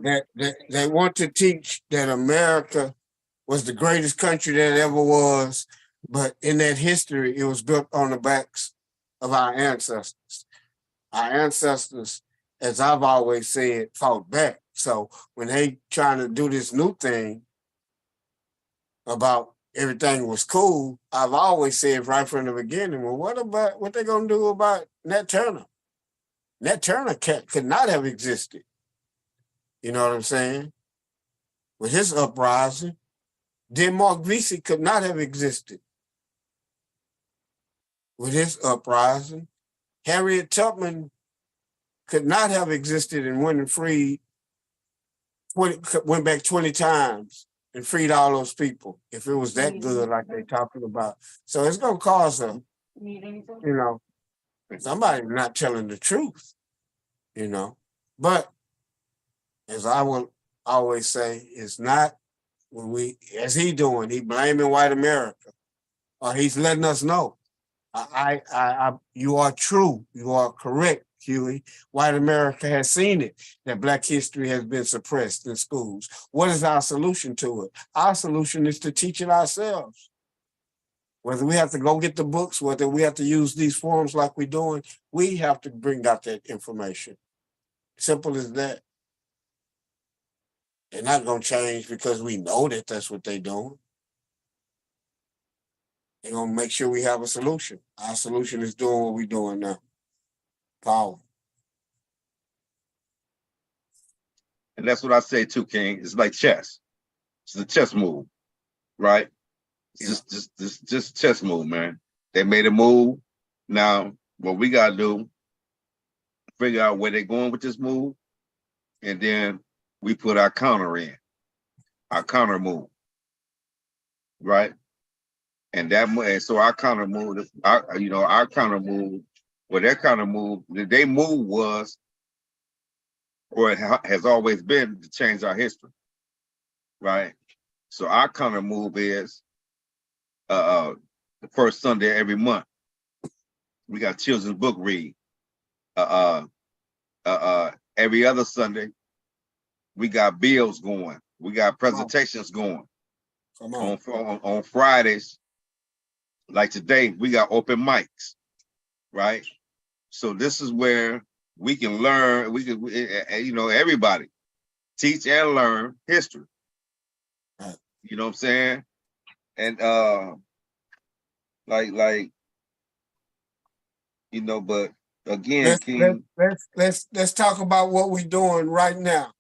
That they want to teach that America was the greatest country that ever was, but in that history, it was built on the backs of our ancestors. Our ancestors, as I've always said, fought back. So when they trying to do this new thing about everything was cool, I've always said right from the beginning, well, what they gonna do about Nat Turner? Nat Turner could not have existed. You know what I'm saying? With his uprising, Denmark Vesey could not have existed. With his uprising, Harriet Tubman could not have existed and went and freed, went back 20 times and freed all those people if it was that good like they talking about. So it's gonna cause them, somebody not telling the truth, But as I will always say, it's not when as he doing, he blaming white America, or he's letting us know. You are true. You are correct, Huey. White America has seen it, that Black history has been suppressed in schools. What is our solution to it? Our solution is to teach it ourselves. Whether we have to go get the books, whether we have to use these forums like we're doing, we have to bring out that information. Simple as that. They're not going to change because we know that that's what they're doing. They're going to make sure we have a solution. Our solution is doing what we're doing now. Power. And that's what I say too, King. It's like chess. It's a chess move, right? Just chess move, man. They made a move. Now, what we gotta do, figure out where they're going with this move, and then we put our counter in, our counter move, right? And so our counter move, our counter move, well, their counter move, their move was, or it has always been, to change our history, right? So our counter move is the first Sunday every month. We got children's book read. Every other Sunday, we got bills going. We got presentations going. On Fridays, like today, we got open mics, right? So this is where we can learn. Everybody teach and learn history. You know what I'm saying? And but again, King. Let's talk about what we're doing right now.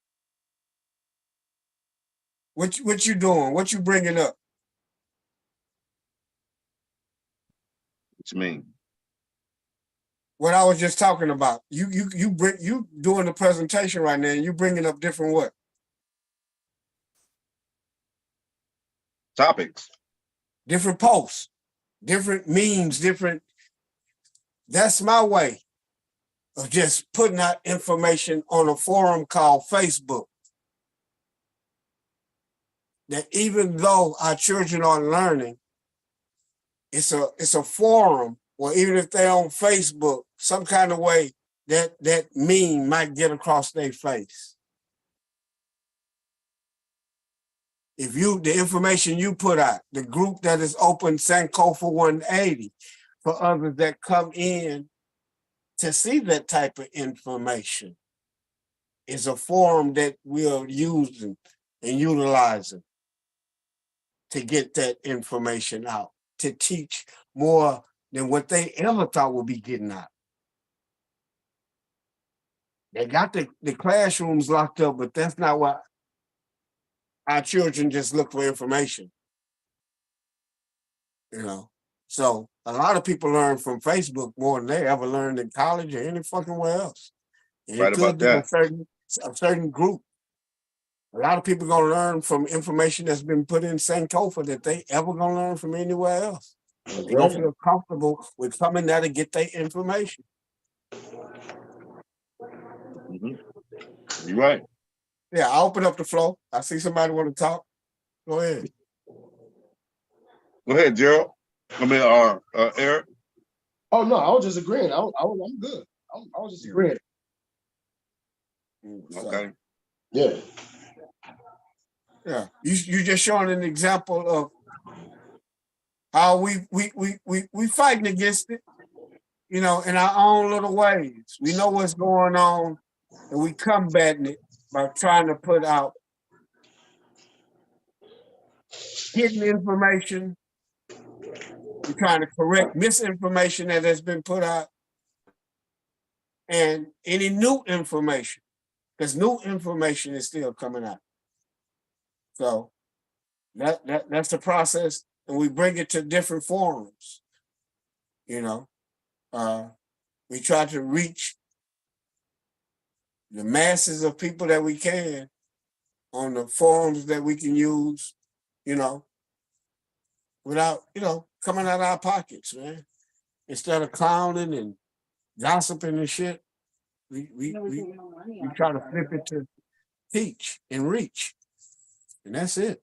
What you doing? What you bringing up? What you mean? What I was just talking about. You doing the presentation right now, and you bringing up different what? Topics. Different posts, different memes, different. That's my way of just putting out information on a forum called Facebook. That even though our children are learning, it's a forum, or even if they're on Facebook, some kind of way that meme might get across their face. If the information you put out, the group that is open, Sankofa 180, for others that come in to see that type of information, is a forum that we're using and utilizing to get that information out, to teach more than what they ever thought would be getting out. They got the classrooms locked up, but that's not what our children just look for information. So a lot of people learn from Facebook more than they ever learned in college or any fucking where else. And right, it could be a certain group. A lot of people gonna learn from information that's been put in Sankofa that they ever gonna learn from anywhere else. They gonna feel comfortable with coming there to get their information. Mm-hmm. You're right. Yeah, I'll open up the floor. I see somebody want to talk. Go ahead. Go ahead, Gerald. Eric. Oh no, I was just agreeing. I'm good. I was just agreeing. Okay. Yeah. Yeah. You just showing an example of how we fighting against it, in our own little ways. We know what's going on, and we combating it by trying to put out hidden information. We're trying to correct misinformation that has been put out, and any new information, because new information is still coming out. So that's the process, and we bring it to different forums. We try to reach the masses of people that we can on the forums that we can use, you know, without, you know, coming out of our pockets, man. Instead of clowning and gossiping and shit, we try to flip it to teach and reach. And that's it.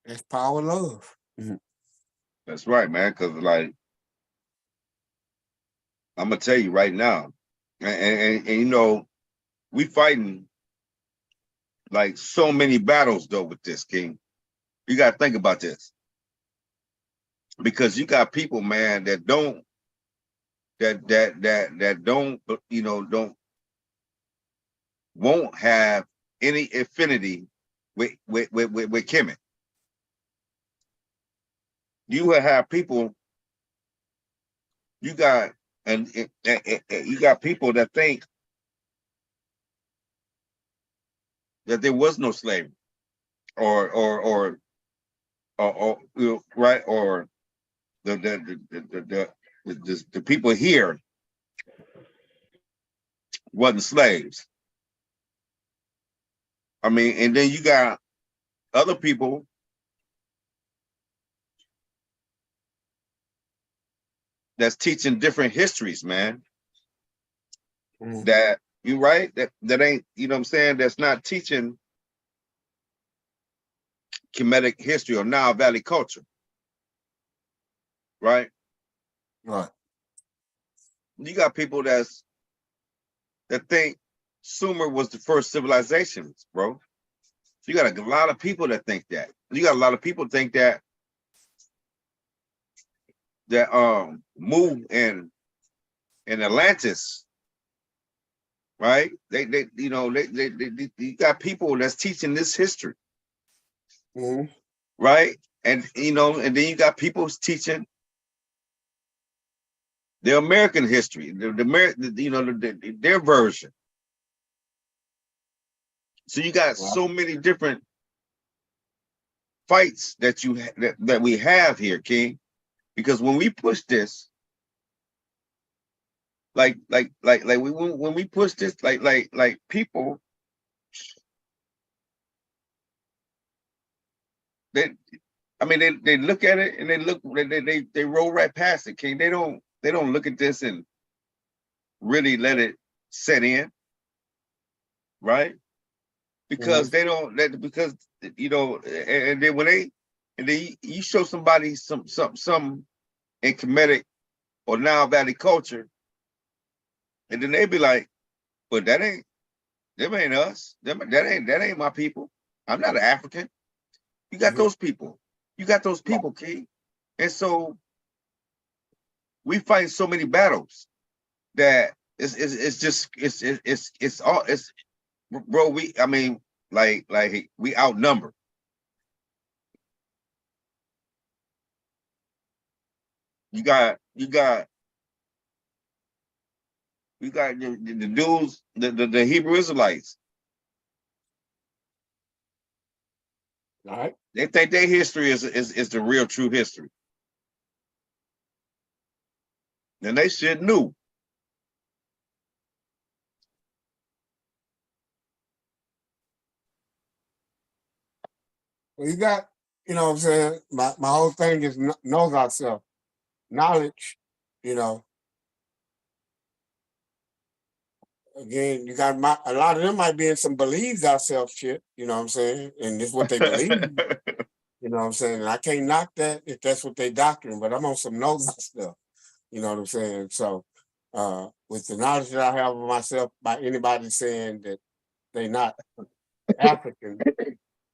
That's power of love. That's right, man. Cause like I'm gonna tell you right now, and you know, we fighting like so many battles though with this, King. You gotta think about this. Because you got people, man, that don't don't, you know, won't have any affinity with Kemet. You will have people, you got you got people that think that there was no slavery, or you know, right, or the people here wasn't slaves. I mean, and then you got other people that's teaching different histories, man. That you right, that ain't, you know what I'm saying, that's not teaching Kemetic history or Nile Valley culture. Right? Right. You got people that think Sumer was the first civilization, bro. You got a lot of people that think that. You got a lot of people think that moved in Atlantis, right? They you know, they you got people that's teaching this history. Right? And you know, and then you got people teaching the American history, you know, their version. So you got so many different fights that that we have here, King. Because when we push this, when we push this, like people, they look at it and they roll right past it, King. They don't look at this and really let it set in, right? Because they don't, because you know, and then you show somebody some in Kemetic or Nile Valley culture, and then they be like, but them ain't us. That ain't my people. I'm not an African. You got those people. You got those people, King. And so we fight so many battles that it's all, bro. We outnumber. You got the dudes, the Hebrew Israelites. All right. They think their history is the real true history. And they shit knew. Well, you got, you know what I'm saying? My whole thing is knows ourselves. Knowledge, you know. Again, you got a lot of them might be in some believes ourselves shit, you know what I'm saying? And it's what they believe. You know what I'm saying? And I can't knock that if that's what they doctrine, but I'm on some knows stuff. You know what I'm saying? So with the knowledge that I have of myself, by anybody saying that they're not African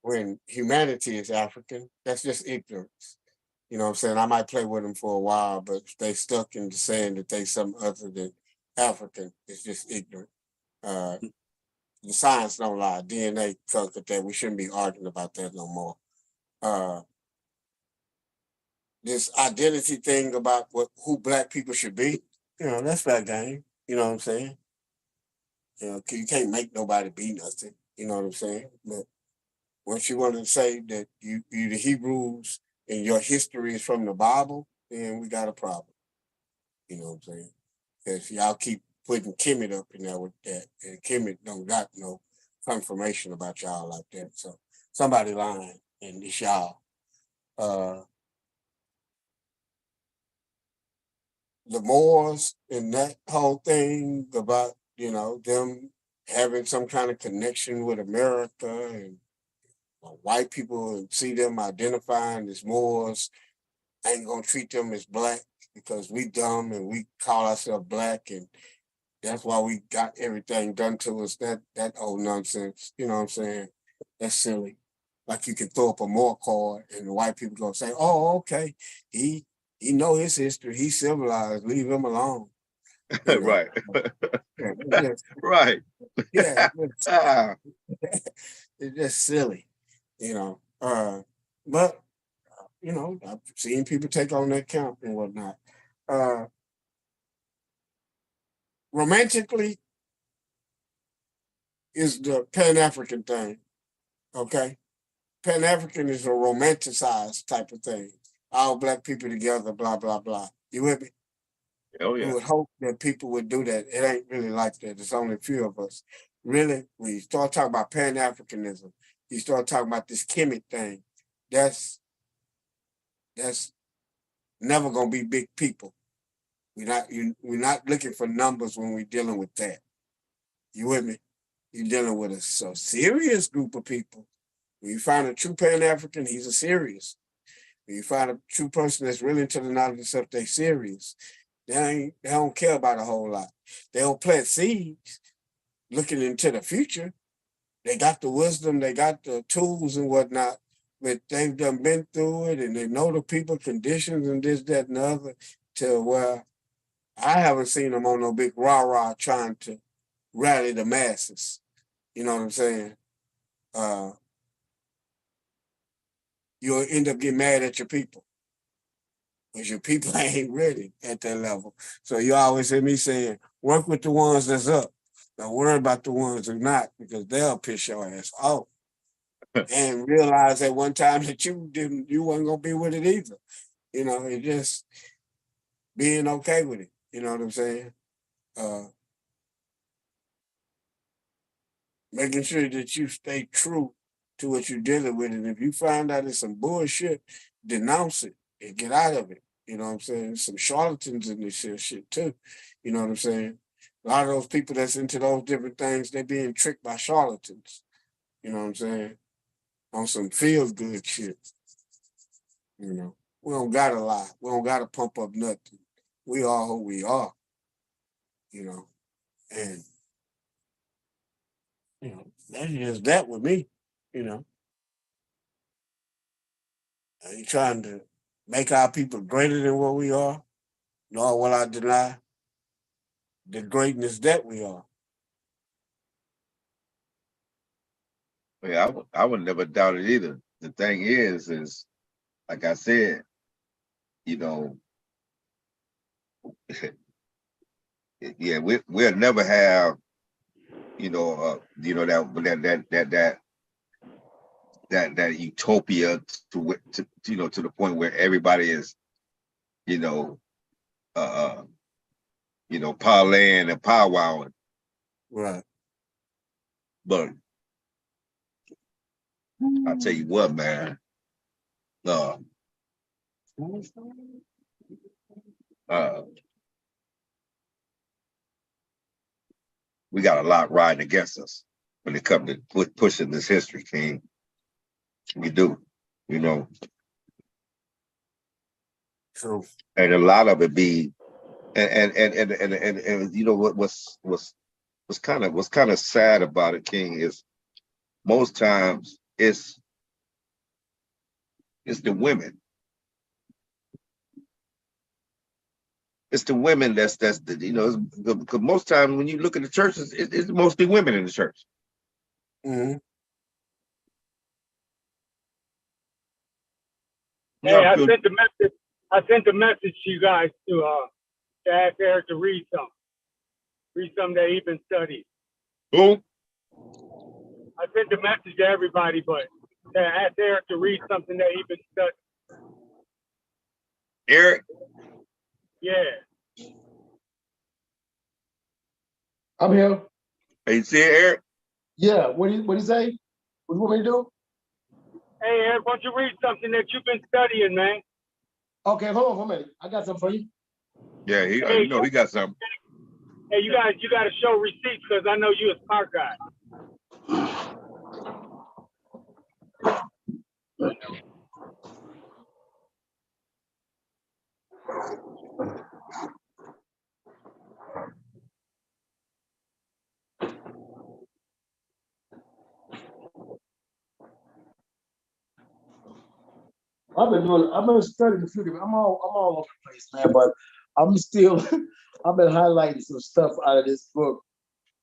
when humanity is African, that's just ignorance. You know what I'm saying? I might play with them for a while, but they stuck into saying that they something other than African. It's just ignorant. The science don't lie. DNA tells us that we shouldn't be arguing about that no more. This identity thing about who black people should be, you know, that's that game. You know what I'm saying? You know, you can't make nobody be nothing. You know what I'm saying? But once you want to say that you the Hebrews and your history is from the Bible, then we got a problem. You know what I'm saying? Because y'all keep putting Kemet up in there with that. And Kemet don't got no confirmation about y'all like that. So somebody lying, and it's y'all. The Moors and that whole thing about, them having some kind of connection with America, and white people see them identifying as Moors, ain't gonna treat them as black because we dumb and we call ourselves black, and that's why we got everything done to us. That old nonsense. You know what I'm saying? That's silly. Like you can throw up a Moor card and the white people gonna say, "Oh, okay, he know his history. He's civilized. Leave him alone." You know? Right. Yeah, it's just, Right. yeah, Ah, it's just silly. But I've seen people take on that count and whatnot. Uh, Romantically is the Pan African thing. Okay, Pan African is a romanticized type of thing. All black people together, blah blah blah. You with me? oh We yeah. would hope that people would do that. It ain't really like that. There's only a few of us. Really, when you start talking about Pan Africanism, you start talking about this Kemet thing. That's never gonna be big people. We're not looking for numbers when we're dealing with that. You with me? You're dealing with a serious group of people. When you find a true Pan African, he's a serious. When you find a true person that's really into the knowledge of stuff, they serious. They don't care about a whole lot. They don't plant seeds looking into the future. They got the wisdom, they got the tools and whatnot, but they've done been through it and they know the people conditions and this, that, and the other, to where I haven't seen them on no big rah-rah trying to rally the masses. You know what I'm saying? You'll end up getting mad at your people because your people ain't ready at that level. So you always hear me saying, work with the ones that's up. Don't worry about the ones who not, because they'll piss your ass off. And realize at one time that you wasn't gonna be with it either. It just being okay with it. You know what I'm saying? Uh, Making sure that you stay true to what you're dealing with. And if you find out it's some bullshit, denounce it and get out of it. You know what I'm saying? Some charlatans in this shit too. You know what I'm saying? A lot of those people that's into those different things, they're being tricked by charlatans. You know what I'm saying? On some feel good shit. We don't gotta lie. We don't gotta pump up nothing. We are who we are. And that's just that with me. I ain't trying to make our people greater than what we are, nor will I deny the greatness that we are. Yeah, I would never doubt it either. The thing is like I said, you know, yeah, we'll never have, that utopia to the point where everybody is, you know, uh, parlaying and powwowing. Right. But I'll tell you what, man. Uh, uh, we got a lot riding against us when it comes to pushing this history, King. We do, you know. True. And a lot of it be, and you know what's kind of sad about it, King, is most times it's the women. It's the women that's the, because most times when you look at the churches, it's mostly women in the church. Mm-hmm. Hey, I sent the message. I sent the message to you guys to ask Eric to read something that he's been studying. Who? I sent the message to everybody, but to ask Eric to read something that he's been studying. Eric? Yeah. I'm here. Hey, you see it, Eric? Yeah. What do you say? What do you want me to do? Hey, Eric, why don't you read something that you've been studying, man? Okay, hold on for a minute. I got something for you. Yeah, Hey, you know he got something. Hey, you got to show receipts because I know you a smart guy. I've been studying a few different. I'm all over the place, man. But I'm still. I've been highlighting some stuff out of this book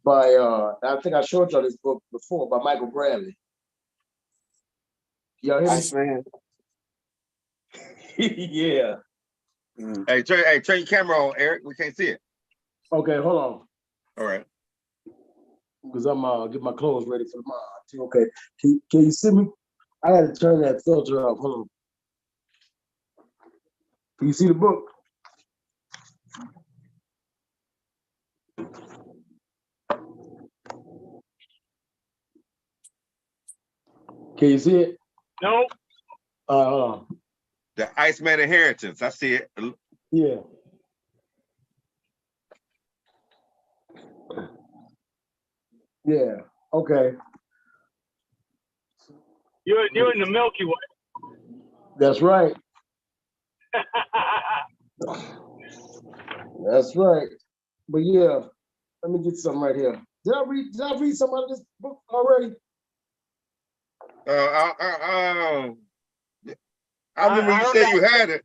by. I think I showed y'all this book before by Michael Bradley. Y'all hear me? Iceman. Yeah. Mm. Hey, turn your camera on, Eric. We can't see it. Okay, hold on. All right. Because I'm get my clothes ready for tomorrow. Okay. Can you see me? I got to turn that filter off. Hold on. Can you see the book? Can you see it? No. Hold on. The Iceman Inheritance. I see it. Yeah. Yeah. Okay. You're in the Milky Way. That's right. That's right. But yeah, let me get something right here. Did I read some out of this book already? I remember you said you had it.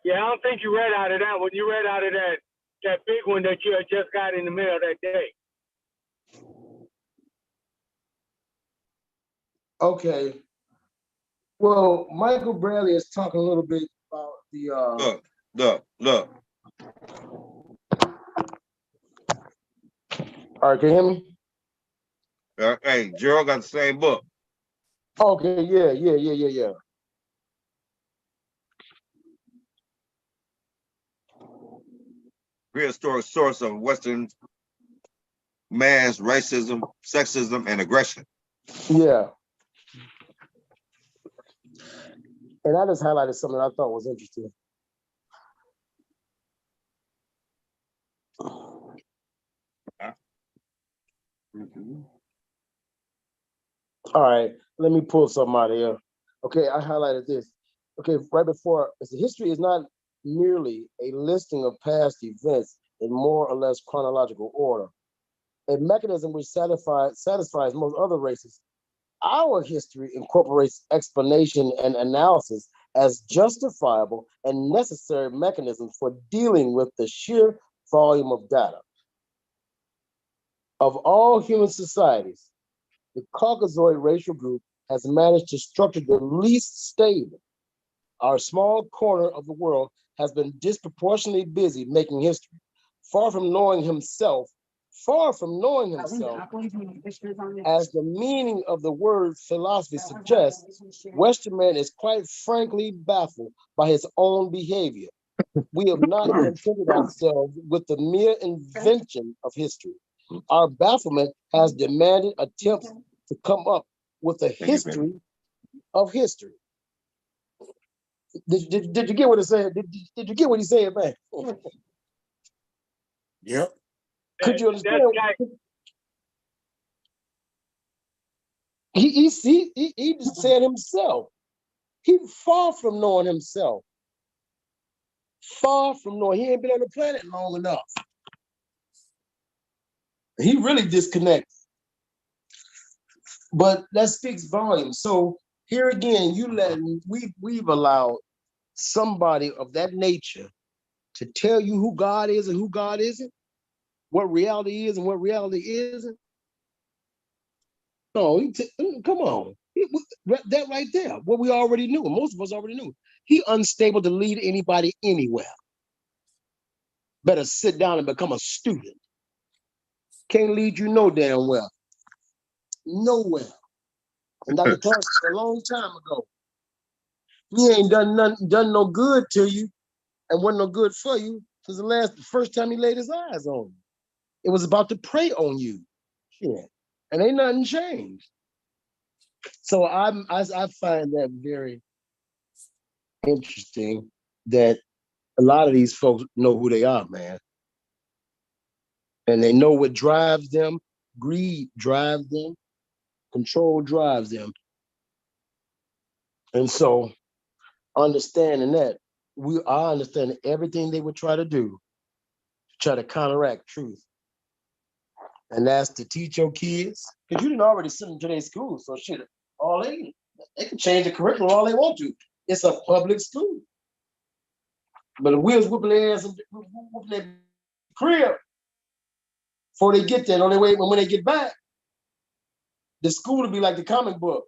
Yeah, I don't think you read out of that one. You read out of that big one that you had just got in the mail that day. Okay. Well, Michael Bradley is talking a little bit about the Look. All right, can you hear me? Hey, Gerald got the same book. Okay, yeah. Prehistoric source of Western man's racism, sexism, and aggression. Yeah. And I just highlighted something I thought was interesting. All right, let me pull something out of here. Okay, I highlighted this. Okay, right before, history is not merely a listing of past events in more or less chronological order, a mechanism which satisfies most other races. Our history incorporates explanation and analysis as justifiable and necessary mechanisms for dealing with the sheer volume of data. Of all human societies, the Caucasoid racial group has managed to structure the least stable. Our small corner of the world has been disproportionately busy making history, far from knowing himself, as the meaning of the word philosophy suggests. Western man is quite frankly baffled by his own behavior. We have not contented ourselves with the mere invention of history. Our bafflement has demanded attempts to come up with a history of history. Did you get what he said? Did you get what he said, man? Yep. Could you understand? He just said himself. He far from knowing himself. Far from knowing. He ain't been on the planet long enough. He really disconnected. But that speaks volumes. So here again, we've allowed somebody of that nature to tell you who God is and who God isn't, what reality is and what reality isn't. No, come on. That right there, what we already knew, most of us already knew. He unstable to lead anybody anywhere. Better sit down and become a student. Can't lead you no damn well. Nowhere. And Dr. Clark said a long time ago, he ain't done no good to you and wasn't no good for you since the first time he laid his eyes on you. It was about to prey on you. Yeah. And ain't nothing changed. So I find that very interesting that a lot of these folks know who they are, man. And they know what drives them. Greed drives them. Control drives them. And so understanding that, I understand everything they would try to do to try to counteract truth. And that's to teach your kids. Because you didn't already send them to their school. So shit, all they can change the curriculum all they want to. It's a public school. But the wheels whooping their ass and whooping their crib before they get there. On their way, when they get back, the school will be like the comic book.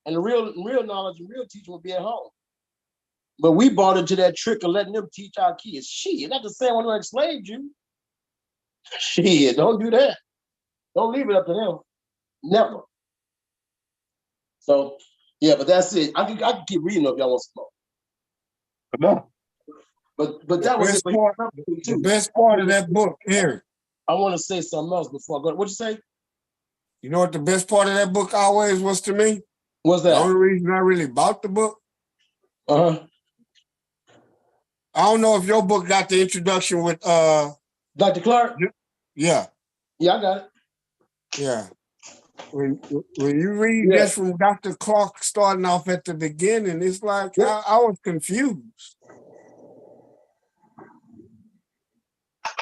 And the real knowledge and real teaching will be at home. But we bought into that trick of letting them teach our kids. Shit, not the same one who enslaved you. Shit, don't do that. Don't leave it up to them. Never. So, yeah, but that's it. I can keep reading if y'all want some more. Come on. But that was it. The best part of that book, Eric. I want to say something else before I go. What'd you say? You know what the best part of that book always was to me? What's that? The only reason I really bought the book. Uh-huh. I don't know if your book got the introduction with Dr. Clark? Yeah. Yeah, I got it. Yeah. When you read this from Dr. Clark starting off at the beginning, it's like I was confused.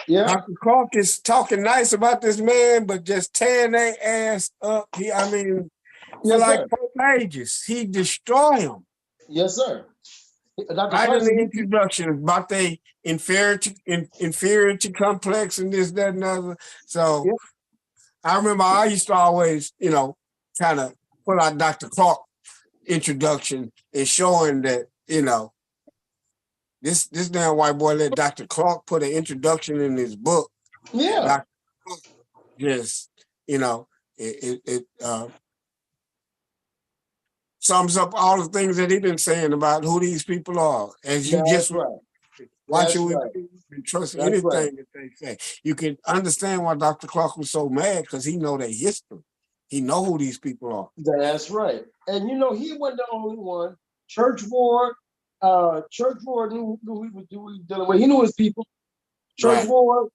Yeah. Dr. Clark is talking nice about this man, but just tearing their ass up. For like 4 pages, he destroy them. Yes, sir. Right in the introduction about the inferiority complex and this, that, and other. So I remember I used to always, kind of put out Dr. Clark introduction and showing that, this damn white boy let Dr. Clark put an introduction in his book. Yeah. Dr. Clark just, it sums up all the things that he's been saying about who these people are. As you watching with and trust anything that they say. You can understand why Dr. Clark was so mad because he know their history. He know who these people are. That's right. And he wasn't the only one. Church Ward knew who he was dealing with. He knew his people. Church Ward,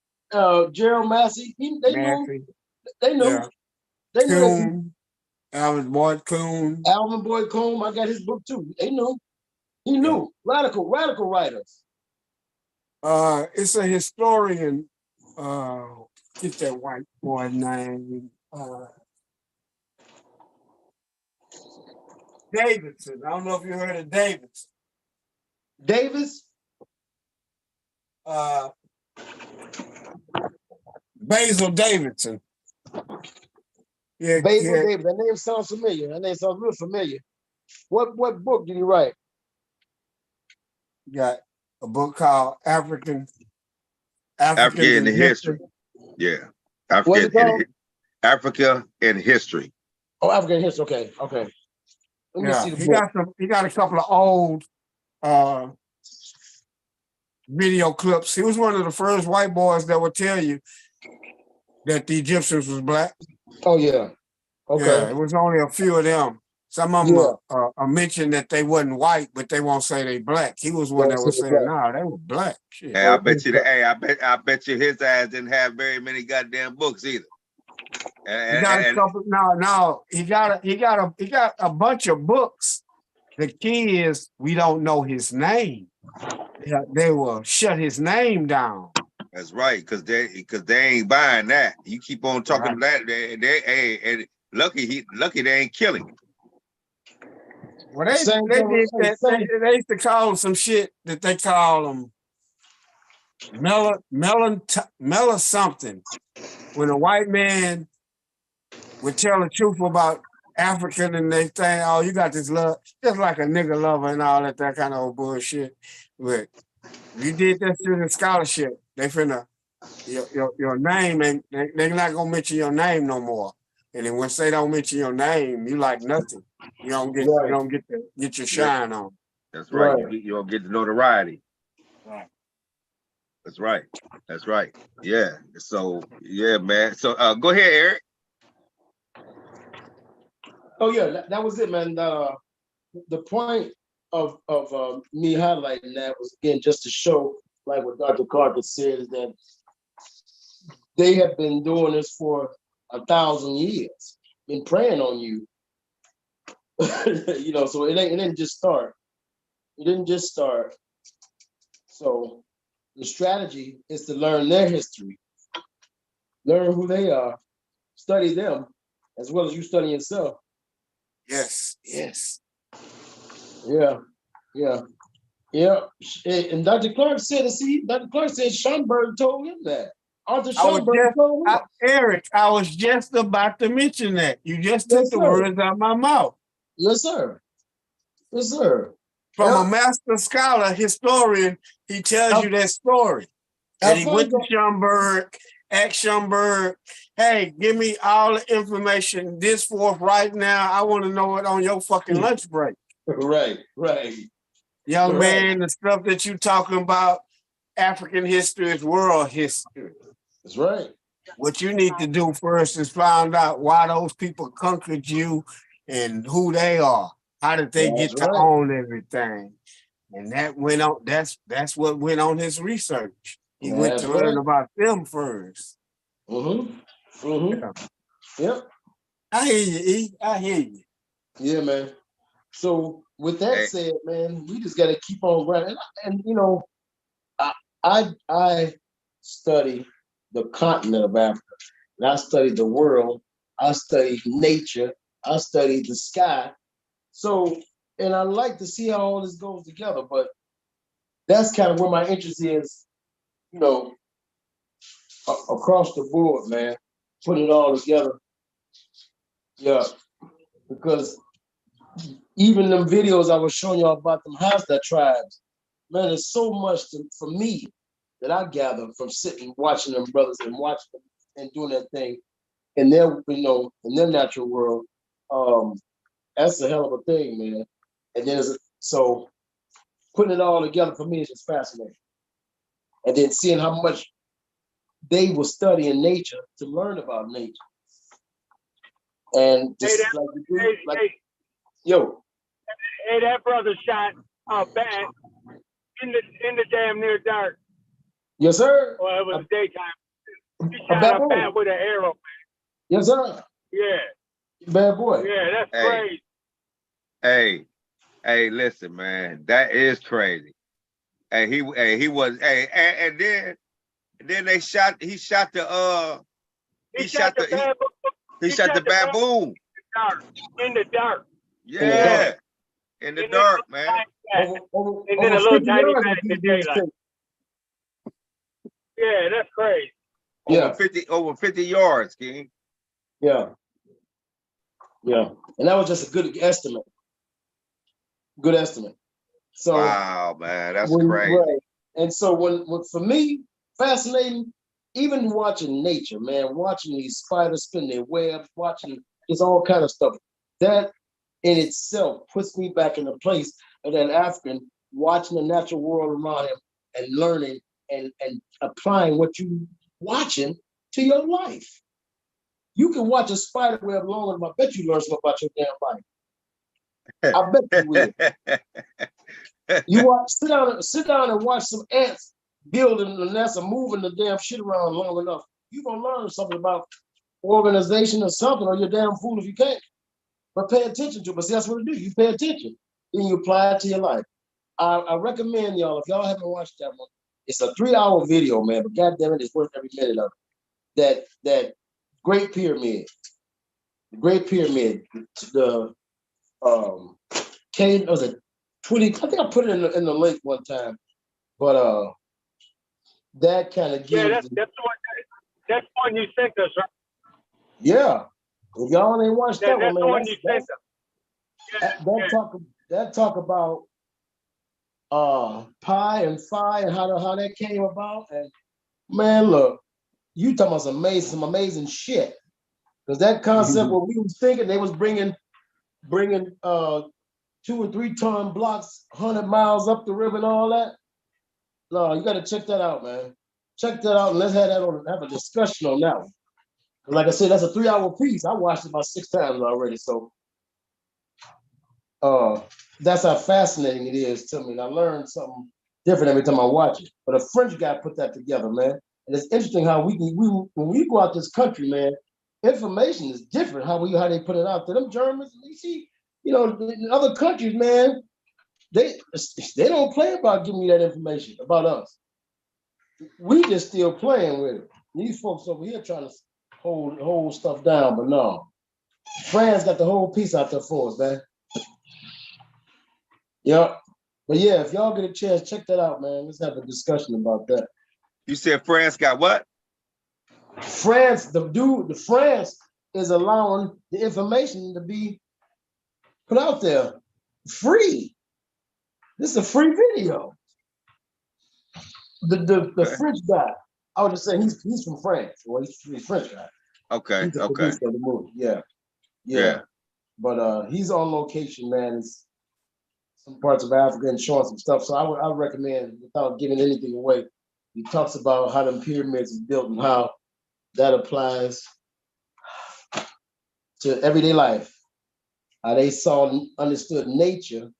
Gerald Massey, they knew. They knew. Yeah. They knew that. Alvin Boyd Coon. Alvin Boyd Coon, I got his book too. They knew. He knew. Yeah. Radical writers. It's a historian. Get that white boy name. Davidson. I don't know if you heard of Davidson. Davis? Basil Davidson. Yeah, Basil Davis. That name sounds familiar. That name sounds real familiar. What book did he write? Got a book called African in History. Yeah. Africa in History. Oh, African History. Okay. Let me see the book. He got a couple of old video clips. He was one of the first white boys that would tell you that the Egyptians was black. Oh yeah. Okay. Yeah, it was only a few of them. Some of them are mentioned that they wasn't white, but they won't say they black. He was one that was saying, "Nah, they were black." Shit. Hey, I bet you his ass didn't have very many goddamn books either. He got a couple. No, he got a bunch of books. The key is we don't know his name. They will shut his name down. That's right, because they ain't buying that. You keep on talking that. They lucky they ain't killing. Well, they used to call them some shit that they call them Mela something. When a white man would tell the truth about African and they think, oh, you got this love, just like a nigga lover and all that kind of old bullshit. But if you did that student scholarship, they finna your name and they're not gonna mention your name no more. And then once they don't mention your name, you like nothing. You don't get your shine on. That's right. You don't get the notoriety. Right. That's right. That's right. Yeah. So yeah, man. So go ahead, Eric. Oh yeah, that was it, man. The point of me highlighting that was again just to show, like what Dr. Carter said, is that they have been doing this for 1,000 years, been preying on you. You know, so it didn't just start. It didn't just start. So the strategy is to learn their history, learn who they are, study them, as well as you study yourself. Yes, yes. Yeah, yeah, yeah. And Dr. Clark said, Dr. Clark said Schomburg told him that. Arthur Schomburg told him. Eric, I was just about to mention that. You just took Yes, the sir. words out of my mouth. Yes, sir. Yes, sir. From Yep. a master scholar, historian, he tells you that story. And he went to Schomburg, asked Schomburg, hey, give me all the information this forth right now. I want to know it on your fucking lunch break. Right. Young man, the stuff that you talking about, African history is world history. That's right. What you need to do first is find out why those people conquered you and who they are. How did they get to own everything? And that went on. That's what went on his research. He went to learn about them first. Yep. I hear you, E. I hear you. Yeah, man. So with that said, man, we just got to keep on grinding. And you know, I study the continent of Africa, and I study the world. I study nature. I study the sky. So, and I like to see how all this goes together. But that's kind of where my interest is, you know, across the board, man. Put it all together. Yeah, because even them videos I was showing y'all about them Hausa tribes, man, there's so much for me that I gather from sitting watching them brothers and watching them and doing that thing in their, you know, in their natural world. That's a hell of a thing, man. And then so putting it all together for me is just fascinating. And then seeing how much they were studying nature to learn about nature. And just yo. Hey, that brother shot a bat in the damn near dark. Yes, sir. Well, it was daytime. He shot a bat with an arrow. Yes, sir. Yeah. Bad boy. Yeah, that's crazy. Hey, listen, man, that is crazy. And he was, and then he shot the baboon. In the dark. Yeah. In the dark, man. And then a little tiny bat in the daylight. Yeah, that's crazy. Over 50 yards, King. Yeah. Yeah. And that was just a good estimate. Good estimate. So wow, man, that's crazy. Right. And so when for me, fascinating, even watching nature, man, watching these spiders spin their webs, watching just all kind of stuff, that in itself puts me back in the place of that African watching the natural world around him and learning and applying what you watching to your life. You can watch a spider web long enough. I bet you learn something about your damn life. I bet you will. You sit down and watch some ants building the nest and moving the damn shit around long enough. You're gonna learn something about organization or something, or you're damn fool if you can't. But pay attention to it. But see, that's what it do. You pay attention, then you apply it to your life. I recommend y'all, if y'all haven't watched that one, it's a 3-hour video, man, but goddamn it, it's worth every minute of it. That Great Pyramid, the Great Pyramid, the K was it 20? I think I put it in the link one time, but that kind of gives. Yeah, that's one you sent us, right? Yeah, if y'all ain't watched that one, man, that's one you sent us. That talk about pi and phi and how that came about, and man, look, you talking about some amazing shit. Because that concept, what we was thinking, they was bringing 2 or 3 ton blocks 100 miles up the river and all that. No, you got to check that out, man. Check that out, and let's have a discussion on that one. Like I said, that's a 3-hour piece. I watched it about 6 times already, so that's how fascinating it is to me. And I learned something different every time I watch it. But a French guy put that together, man. And it's interesting how when we go out this country, man, information is different. How they put it out there. Them Germans, you see, in other countries, man, they don't play about giving you that information about us. We just still playing with it. These folks over here trying to hold stuff down, but no. France got the whole piece out there for us, man. Yep. But yeah, if y'all get a chance, check that out, man. Let's have a discussion about that. You said France got what? France, the France is allowing the information to be put out there free. This is a free video. The French guy, I would just say he's from France. Well, he's a French guy. Okay. He's the Okay. producer of the movie. Yeah. But he's on location, man. It's some parts of Africa and showing some stuff. So I would recommend, without giving anything away, he talks about how the pyramids is built and how that applies to everyday life. How they understood nature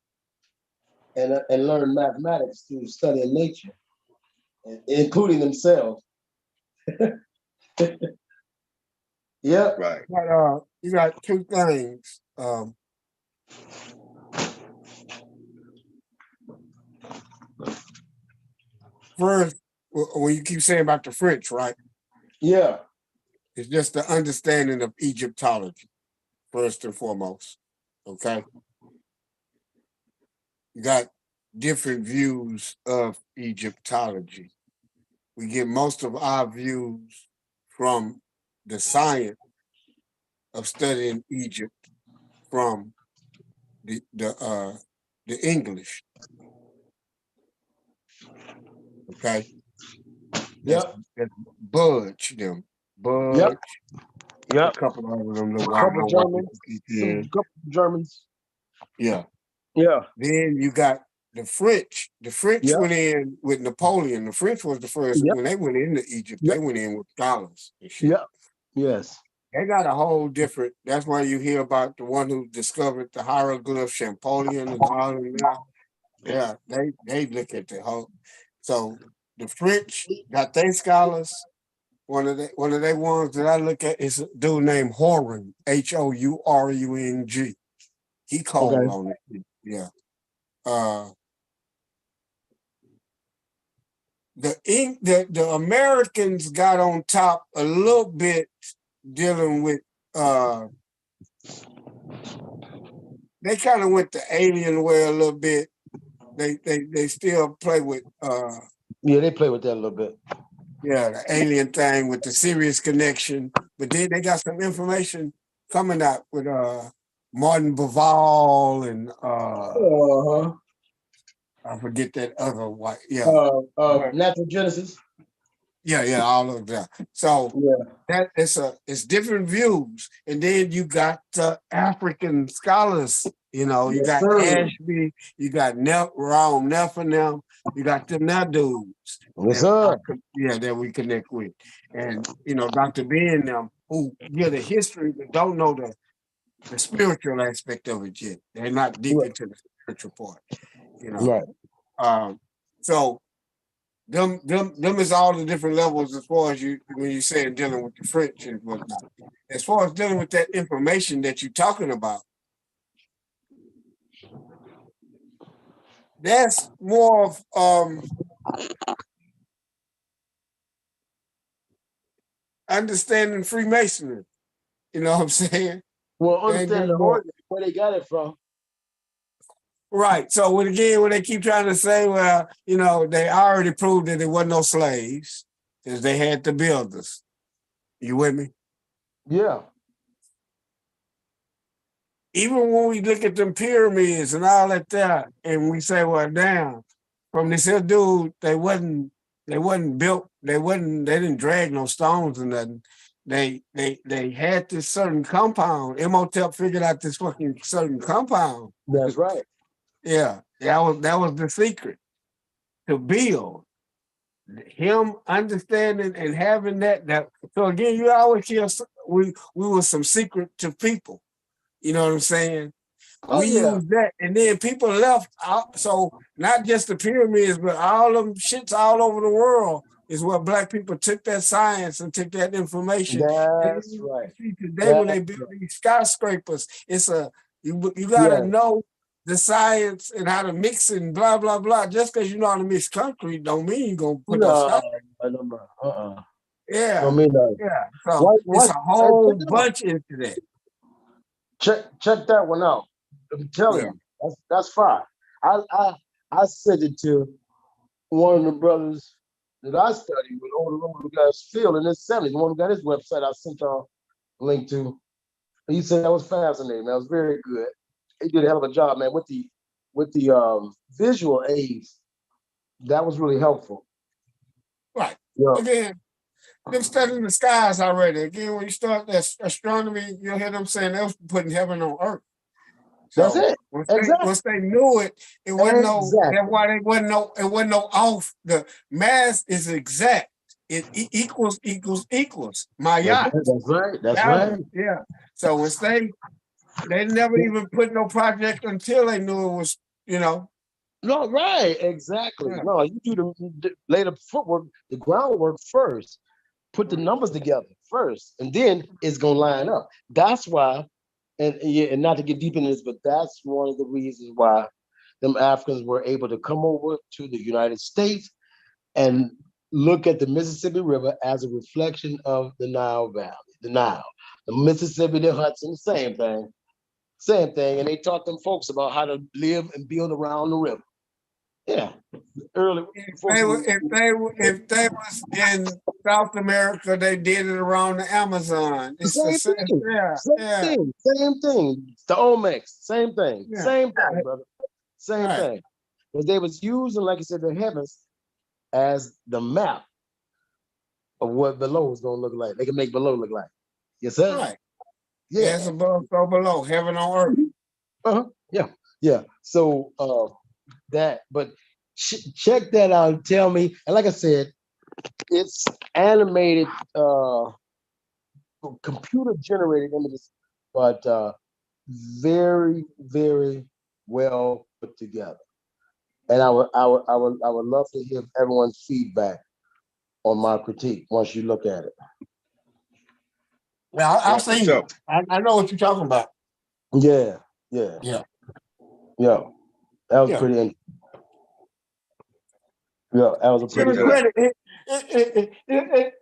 and learned mathematics through studying nature, including themselves. Yeah. Right. But you got two things. First, when you keep saying about the French, right? Yeah. It's just the understanding of Egyptology, first and foremost. Okay. You got different views of Egyptology. We get most of our views from the science of studying Egypt from the English. Okay. Yep. That's Budge them. Budge. Yep. Yep. A couple of them little Couple Germans. couple Germans. Yeah. Yeah. Then you got the French. The French Yep. went in with Napoleon. The French was the first. Yep. When they went into Egypt, Yep. they went in with scholars and shit. Yep. Yes. They got a whole different. That's why you hear about the one who discovered the hieroglyph, Champollion, and all of that. Yeah, they look at the whole. So the French got their scholars. One of their ones that I look at is a dude named Hourung, Hourung. He called on it. Yeah. The Americans got on top a little bit dealing with they kind of went the alien way a little bit. They still play with yeah, they play with that a little bit. Yeah, the alien thing with the Sirius connection. But then they got some information coming out with Martin Baval and I forget that other white. Yeah. Natural Genesis. Yeah, all of that. So that it's different views. And then you got African scholars, you got Ashby, you got Raum Nephilim, you got them now dudes. That we connect with. And Dr. B and them who get the history but don't know the spiritual aspect of it yet. They're not deep into the spiritual part, Right. So them is all the different levels as far as when you say dealing with the French and whatnot. As far as dealing with that information that you're talking about, that's more of understanding Freemasonry. You know what I'm saying? Well, understand the origin, where they got it from. Right. So when they keep trying to say, well, they already proved that there wasn't no slaves, because they had the builders. You with me? Yeah. Even when we look at them pyramids and all that there, and we say, well, damn, from this here dude, they wasn't built, they didn't drag no stones or nothing. They had this certain compound. Imhotep figured out this fucking certain compound. That's right. Yeah, that was the secret to build. him understanding and having that. So again, you always hear we were some secret to people. You know what I'm saying? We used that, and then people left out. So not just the pyramids, but all them shits all over the world is where Black people took that science and took that information. That's right. See, today when they build these skyscrapers, it's you gotta know the science and how to mix and blah blah blah. Just because you know how to mix concrete don't mean you're gonna put no skyscraper. Yeah. Don't mean that. Yeah. So it's a whole bunch into that. Check that one out. I'm telling you, that's fine. I sent it to one of the brothers that I studied with older guys, Phil in his 70s. One who got his website, I sent y'all a link to. He said that was fascinating. That was very good. He did a hell of a job, man, with the visual aids. That was really helpful. Right. Again, them studying the skies already. Again, when you start that astronomy, you'll hear them saying they was putting heaven on earth. So that's it. Once they knew it, it wasn't that's why it wasn't no off. The math is exact. It equals. My yacht. That's right. That's right. Yeah. So once they never even put no project until they knew it was, No, right, exactly. Yeah. No, you do lay the footwork, the groundwork first. Put the numbers together first, and then it's gonna line up. That's why. And not to get deep into this, but that's one of the reasons why them Africans were able to come over to the United States and look at the Mississippi River as a reflection of the Nile Valley. The Nile, the Mississippi, the Hudson, same thing. And they taught them folks about how to live and build around the river. Yeah, early. If they was in South America, they did it around the Amazon. It's same thing. The Olmecs, same thing. Yeah. Same thing, brother. Same thing. Because they was using, like I said, the heavens as the map of what below was gonna look like. They can make below look like. Yes, sir. Right. Yeah. As above, so below, heaven on earth. Yeah. So but check that out and tell me. And like I said, it's animated, computer generated images, but very, very well put together. And I would love to hear everyone's feedback on my critique once you look at it. Well, I've seen it. I know what you're talking about. Yeah. That was pretty interesting. Yeah, that was a pretty good.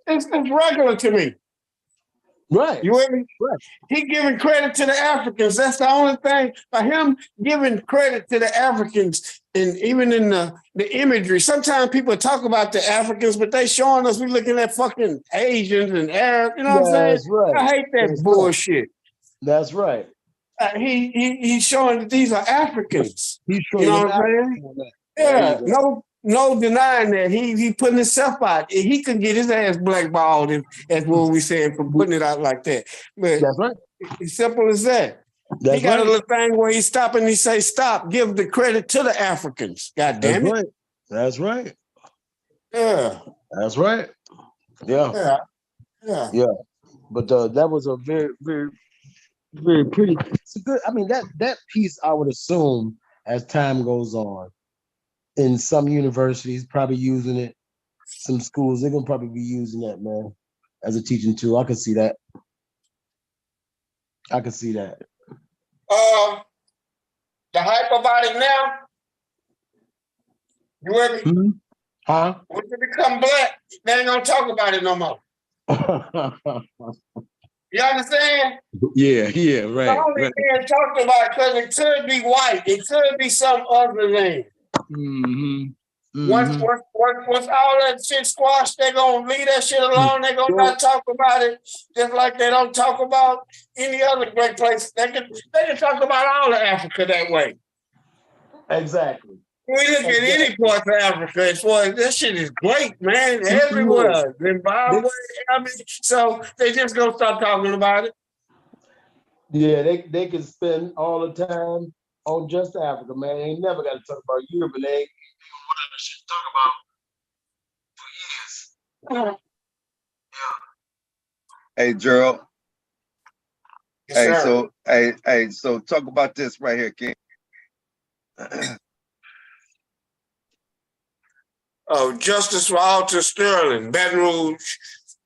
It's regular to me. Right. You with me? Right. He giving credit to the Africans. That's the only thing. By him giving credit to the Africans, and even in the imagery, sometimes people talk about the Africans, but they showing us we looking at fucking Asians and Arabs. You know what I'm saying? That's right. I hate that bullshit. That's right. He's showing that these are Africans. He's showing you know what I'm saying? Yeah. No denying that. He putting himself out. He could get his ass blackballed, as what we saying, for putting it out like that. But that's right. It's simple as that. He got a little thing where he stop and he say, stop, give the credit to the Africans. God damn it. Right. That's right. Yeah. That's right. Yeah. But that was a very, very, very pretty. It's a good. I mean, that piece I would assume as time goes on, in some universities probably using it. Some schools they're gonna probably be using that, man, as a teaching tool. I can see that. The hype about it now. You with me? Mm-hmm. Huh? When you become black, they ain't gonna talk about it no more. You understand? Yeah, right. It's only being talked about because it could be white. It could be some other thing. Once all that shit squashed, they're gonna leave that shit alone. They're gonna not talk about it, just like they don't talk about any other great place. They can talk about all of Africa that way. Exactly. We look at any part of Africa as far as this shit is great, man. Everywhere. Zimbabwe, so they just gonna start talking about it. Yeah, they can spend all the time on just Africa, man. They ain't never got to talk about Europe, and they ain't shit to talk about for Hey, Gerald. Yes, Hey, sir. so talk about this right here, King. Oh, Justice for Alton Sterling, Baton Rouge,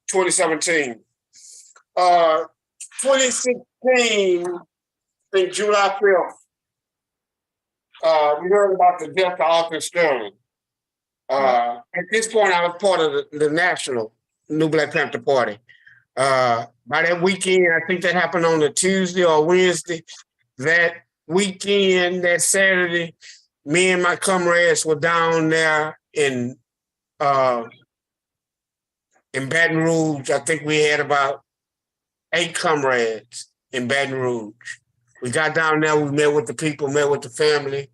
2017. 2016, I think July 5th, we heard about the death of Alton Sterling. At this point, I was part of the National New Black Panther Party. By that weekend, I think that happened on a Tuesday or Wednesday. That weekend, that Saturday, me and my comrades were down there in Baton Rouge. I think we had about 8 comrades in Baton Rouge. We got down there, we met with the people, met with the family,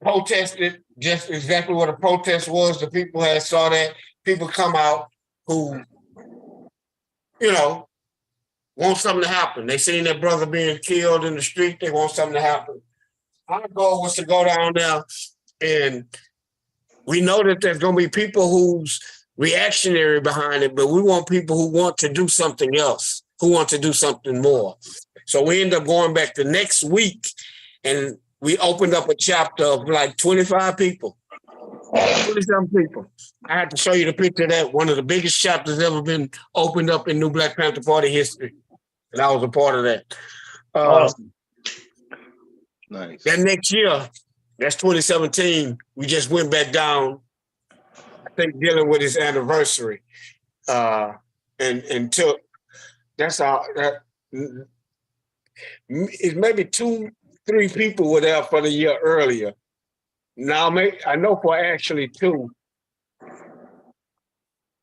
protested just exactly what a protest was. The people had saw that. People come out who, you know, want something to happen. They seen their brother being killed in the street. They want something to happen. Our goal was to go down there, and we know that there's going to be people who's reactionary behind it, but we want people who want to do something else, who want to do something more. So we end up going back the next week, and we opened up a chapter of like 25 people, 27 people. I had to show you the picture of that, one of the biggest chapters ever been opened up in New Black Panther Party history. And I was a part of that. Awesome. Nice. That next year, that's 2017, we just went back down, I think dealing with his anniversary. And took, that's all, it's maybe 2-3 people were there for the year earlier. Now, I know for actually 2.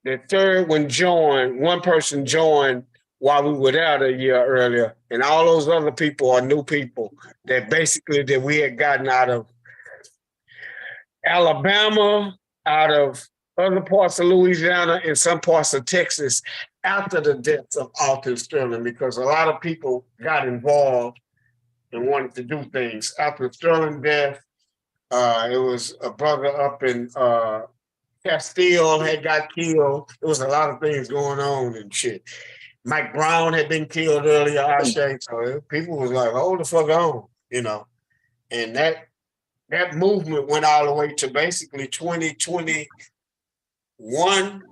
The third one joined, one person joined while we were there a year earlier. And all those other people are new people that basically that we had gotten out of Alabama, out of other parts of Louisiana, and some parts of Texas after the death of Alton Sterling, because a lot of people got involved and wanted to do things. After Sterling's death, it was a brother up in Castile had got killed. There was a lot of things going on and shit. Mike Brown had been killed earlier, I say. So people was like, hold the fuck on, you know. And that movement went all the way to basically 2021,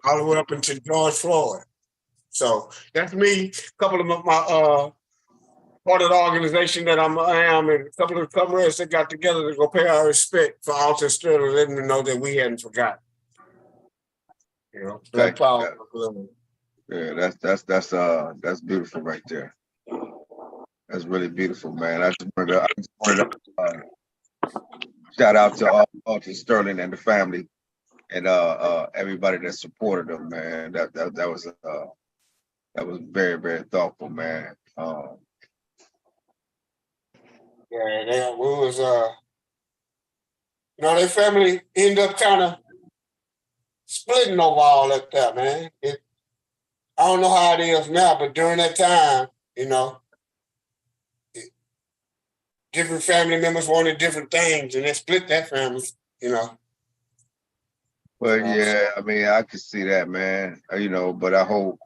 all the way up into George Floyd. So that's me. A couple of my part of the organization that I am, and a couple of comrades that got together to go pay our respect for Alton Sterling, letting them know that we hadn't forgotten. You know, Black Power. Yeah, that's beautiful right there. That's really beautiful, man. I just wanted to shout out to Alton Sterling and the family, and everybody that supported them, man. That was very, very thoughtful, man. Yeah, we was their family ended up kind of splitting over all that there, man. I don't know how it is now, but during that time, different family members wanted different things, and they split that family, But yeah, I mean, I could see that, man. But I hope,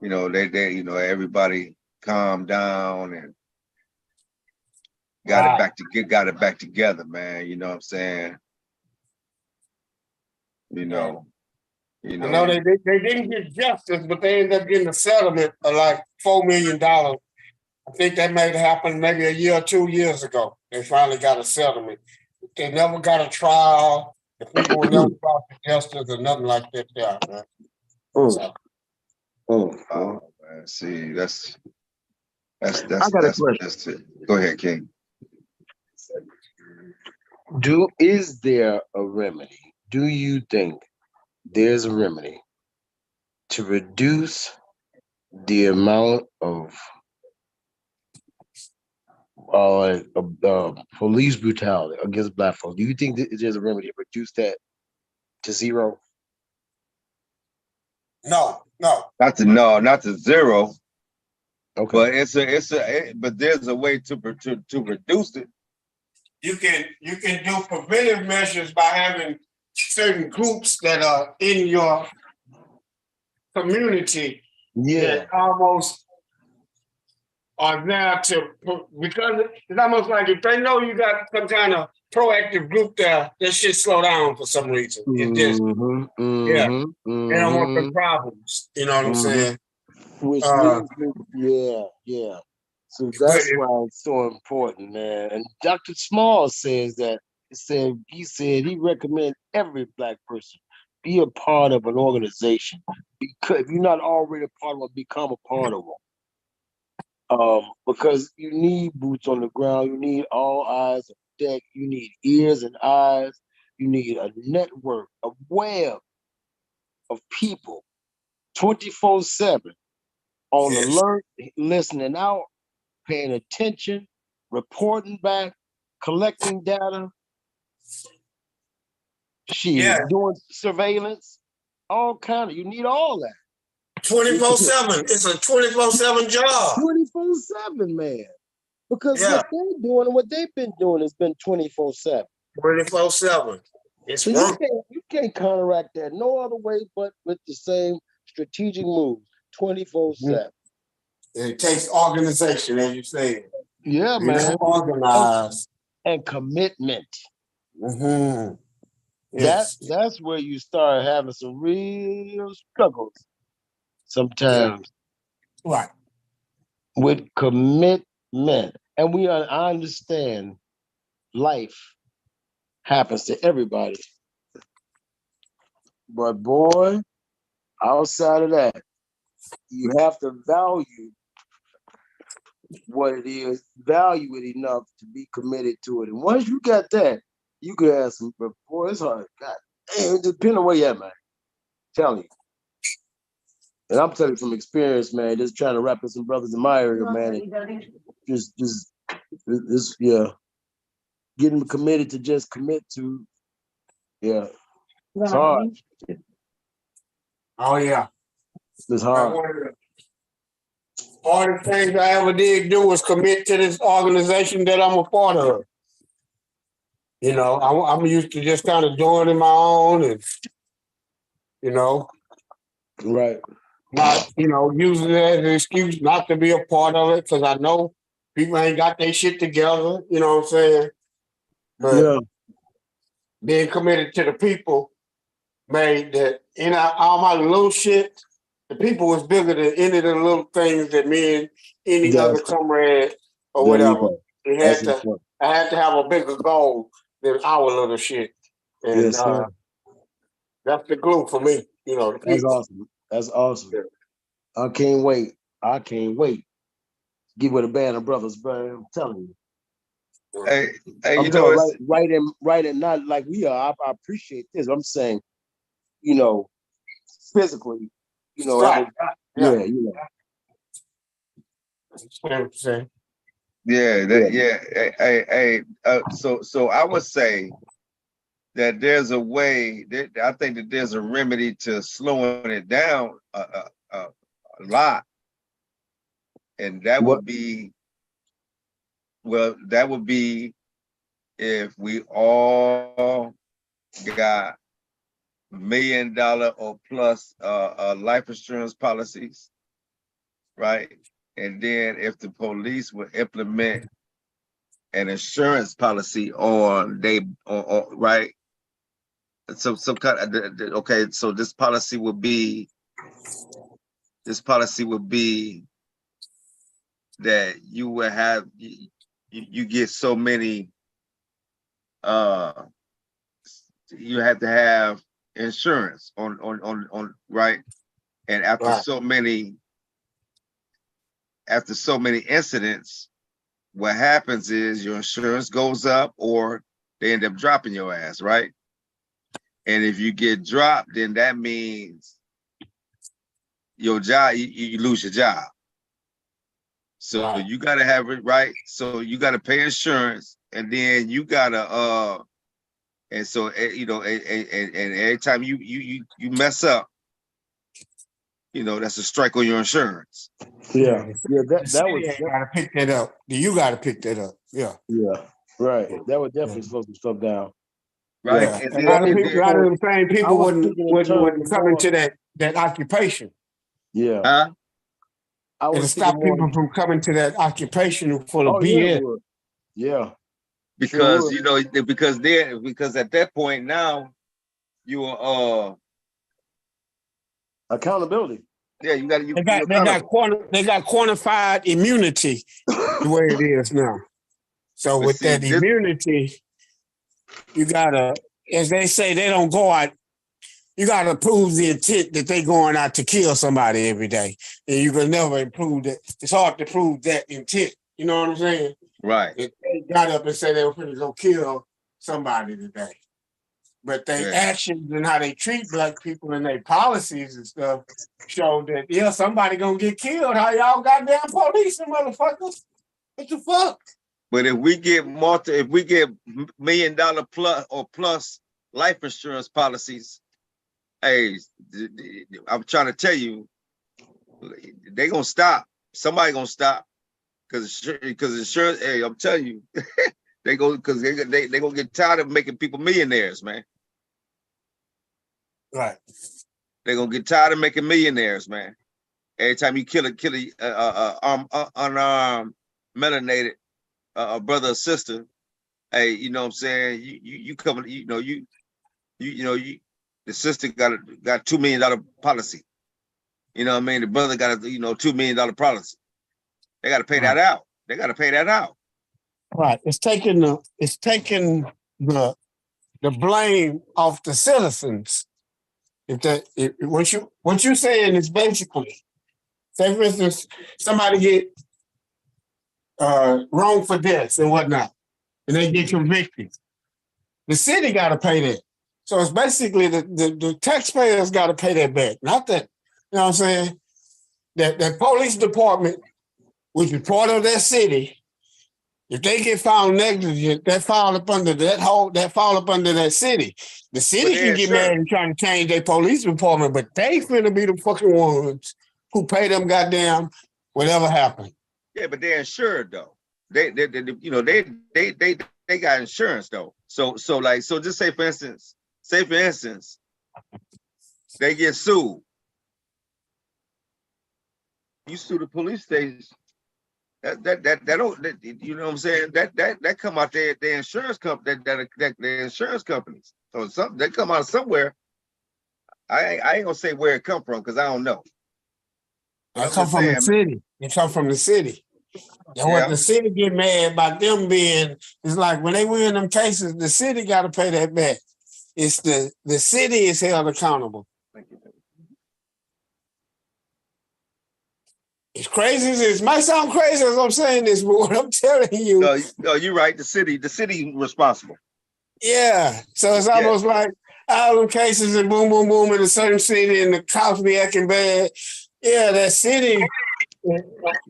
they everybody calmed down and got it back together, man. You know what I'm saying? I know they didn't get justice, but they ended up getting a settlement of like $4 million. I think that may have happened maybe a year or 2 years ago. They finally got a settlement. They never got a trial. The people were never brought to justice or nothing like that there, man. Oh, man. See, that's I got a question. That's it. Go ahead, King. Is there a remedy? Do you think there's a remedy to reduce the amount of police brutality against Black folks? Do you think that there's a remedy to reduce that to 0? No. Not to 0. Okay. But but there's a way to reduce it. You can do preventive measures by having certain groups that are in your community that almost are there because it's almost like if they know you got some kind of proactive group there, that shit slow down for some reason. It just, they don't want the problems. You know what I'm saying? Which leads me, So that's why it's so important, man. And Dr. Small says that he said he recommends every Black person be a part of an organization. Because if you're not already a part of one, become a part of one. Because you need boots on the ground, you need all eyes on deck, you need ears and eyes, you need a network, a web of people 24/7 on alert, listening out, paying attention, reporting back, collecting data, doing surveillance, all kind of. You need all that. 24/7. It's a 24/7 job. 24/7, man. Because what they're doing and what they've been doing has been 24/7. 24/7. It's so you can't counteract that no other way but with the same strategic moves. 24/7. It takes organization, as you say. Yeah, man. Organized. And commitment. Yes. That's where you start having some real struggles sometimes. Right. With commitment. And I understand life happens to everybody. But boy, outside of that, you have to value what it is, value it enough to be committed to it. And once you got that, you could have some, but boy, it's hard. God damn, it depends on where you're at, man. Telling you. And I'm telling you from experience, man, just trying to rap with some brothers in my area, man. Getting committed to just commit to, it's hard. Oh, yeah. It's hard. All the things I ever did do was commit to this organization that I'm a part of. You know, I'm used to just kind of doing it my own and, you know. Right. Not, using it as an excuse not to be a part of it because I know people ain't got their shit together, you know what I'm saying? But being committed to the people made that, all my little shit, the people was bigger than any of the little things that me and any other comrade or whatever. I had to have a bigger goal than our little shit. And that's the glue for me, the people. That's awesome. Yeah. I can't wait. Get with a band of brothers, bro. I'm telling you. Hey, I'm telling right and not like we are. I appreciate this. I'm saying, physically, Right. Yeah. So I would say that there's a way that I think that there's a remedy to slowing it down a lot, and that would be if we all got $1 million or plus life insurance policies, right? And then if the police would implement an insurance policy right? So some kind of so this policy would be that you will have you get so many you have to have insurance on right, and after so many incidents, what happens is your insurance goes up or they end up dropping your ass, right? And if you get dropped, then that means your job, you lose your job. So you gotta have it right. So you gotta pay insurance, and then you gotta and so and every time you mess up, that's a strike on your insurance. Yeah. That was gotta pick that up. You gotta pick that up. Yeah. Yeah. Right. That would definitely slow some stuff down. right? Yeah, And a lot of then, people, a lot of them same people was wouldn't speaking in wouldn't terms come more. into that occupation. Yeah, huh? I It'll was speaking stop more. people from coming to that occupation full of Oh yeah, it BS. would. Yeah, sure Because would. because at that point now you are Accountability. yeah, you got They you're accountable. got quantified immunity the way it is now. So But with see that this immunity, you gotta, as they say, they don't go out. You gotta prove the intent that they going out to kill somebody every day, and you can never prove that. It's hard to prove that intent. You know what I'm saying? right. If they got up and said they were going to go kill somebody today, but their Yeah. actions and how they treat black people and their policies and stuff show that yeah, somebody gonna get killed. How y'all goddamn police and motherfuckers? What the fuck? But if we get $1 million plus life insurance policies, hey, I'm trying to tell you, they gonna stop. Somebody gonna stop because insurance. Hey, I'm telling you, they gonna get tired of making people millionaires, man. Right. They're gonna get tired of making millionaires, man. Every time you kill a unarmed, melanated brother or sister, hey, you know what I'm saying? You coming, the sister got $2 million policy. You know what I mean? The brother got a $2 million policy. They got to pay that out. They got to pay that out. Right. It's taking the blame off the citizens. What you're saying is basically, say for instance, somebody get wrongful deaths and whatnot, and they get convicted. The city got to pay that. So it's basically the taxpayers got to pay that back. Not that, you know what I'm saying? That police department, which is part of that city, if they get found negligent, that fall up under that city. The city can get mad and try to change their police department, but they finna be the fucking ones who pay them goddamn whatever happened. Yeah, but they're insured though. They got insurance though. So just say for instance, they get sued. You sue the police station. That don't you know what I'm saying? That come out their insurance company that the insurance companies. So something they come out of somewhere. I ain't gonna say where it come from because I don't know. They come from the city. They come from the city. And what the city get mad about them being, it's like when they win them cases, the city got to pay that back. It's the city is held accountable. Thank you. It's crazy. It might sound crazy as I'm saying this, but what I'm telling you. No, you're right. The city responsible. Yeah. So it's almost like all them cases and boom, boom, boom in a certain city and the cops be acting bad. Yeah, that city,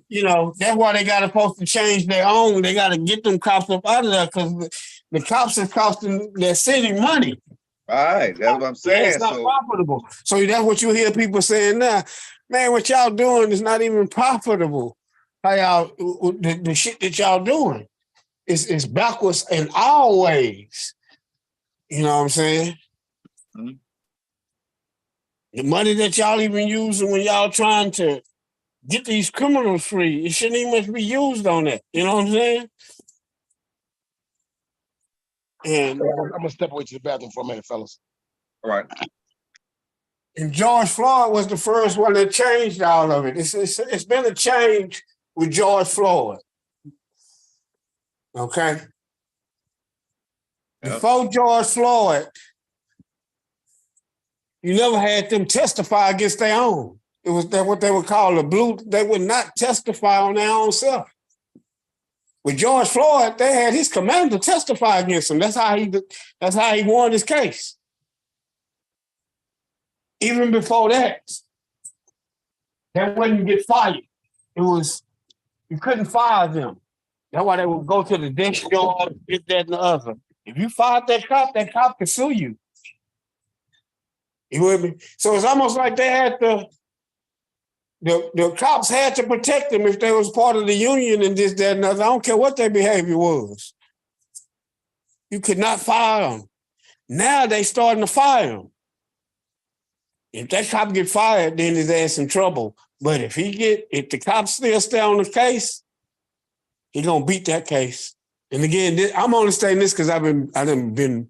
you know, that's why they got supposed to change their own. They got to get them cops up out of there because the cops is costing their city money. All right, that's what I'm saying. Yeah, it's not profitable. So that's what you hear people saying now. Man, what y'all doing is not even profitable. How y'all the shit that y'all doing is backwards in all ways. You know what I'm saying? Mm-hmm. The money that y'all even using when y'all trying to get these criminals free, it shouldn't even be used on that. You know what I'm saying? And I'm gonna step away to the bathroom for a minute, fellas. All right. And George Floyd was the first one that changed all of it. It's been a change with George Floyd. Okay. Yep. Before George Floyd, you never had them testify against their own. It was what they would call a blue. They would not testify on their own self. With George Floyd, they had his commander testify against him. That's how he won his case. Even before that, they wouldn't get fired. It was, you couldn't fire them. That's why they would go to the desk yard, get that and the other. If you fired that cop could sue you. You with me? So it's almost like they had the cops had to protect them if they was part of the union and this, that, and other. I don't care what their behavior was. You could not fire them. Now they starting to fire him. If that cop get fired, then his ass in trouble. But if the cops still stay on the case, he gonna beat that case. And again, I'm only saying this because I've been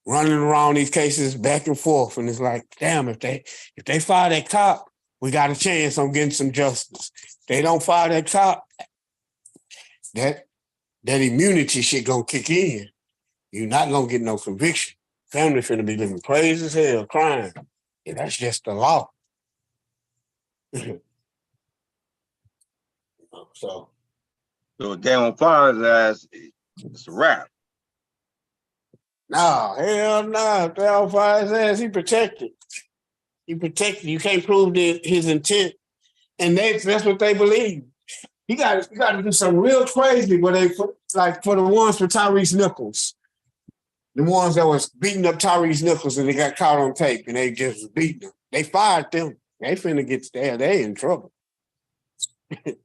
running around these cases back and forth, and it's like, damn, if they fire that cop, we got a chance on getting some justice. If they don't fire that cop, that immunity shit gonna kick in. You're not gonna get no conviction. Family finna be living crazy as hell, crying. And that's just the law. So if game on fire his ass, it's a wrap. no, hell no. If they don't fire his ass, he protected. He protected. You can't prove his intent. And that's what they believe. You got to do something real crazy for the ones for Tyrese Nichols. The ones that was beating up Tyrese Nichols and they got caught on tape and they just was beating them. They fired them. They finna get there. They in trouble. Talking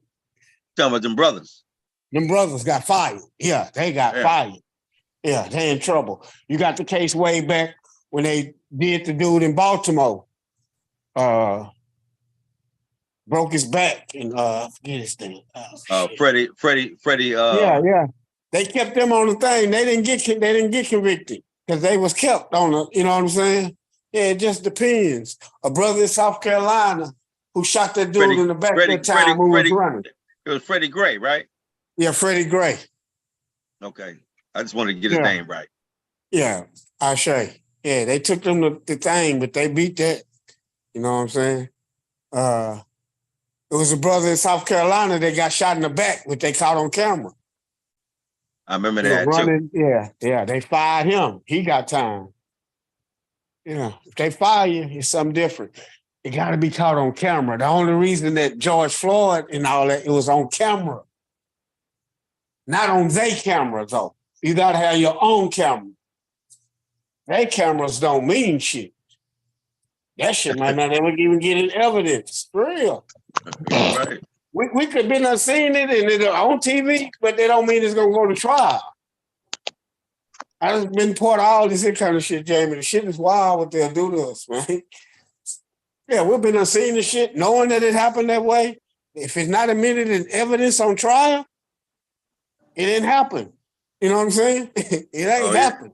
about them brothers. Them brothers got fired. Yeah, they got fired. Yeah, they in trouble. You got the case way back when they did the dude in Baltimore. Broke his back and forget his name. Freddie. Yeah. They kept them on the thing. They didn't get convicted because they was kept on the, you know what I'm saying? Yeah, it just depends. A brother in South Carolina who shot that dude in the back that time who was running. It was Freddie Gray, right? Yeah, Freddie Gray. Okay. I just wanted to get his name right. Yeah, Ashe. Yeah, they took them to the thing, but they beat that. You know what I'm saying? It was a brother in South Carolina that got shot in the back, which they caught on camera. I remember that too. Yeah, they fired him. He got time. Yeah, if they fire you, it's something different. It got to be caught on camera. The only reason that George Floyd and all that, it was on camera. Not on their camera, though. You got to have your own camera. Their cameras don't mean shit. That shit might not ever even get in evidence. For real. Right. We could be not seeing it and it on TV, but they don't mean it's gonna go to trial. I just been part of all this kind of shit, Jamie. The shit is wild what they'll do to us, man. Yeah, we've been seeing the shit, knowing that it happened that way. If it's not admitted in evidence on trial, it didn't happen. You know what I'm saying? It ain't happened.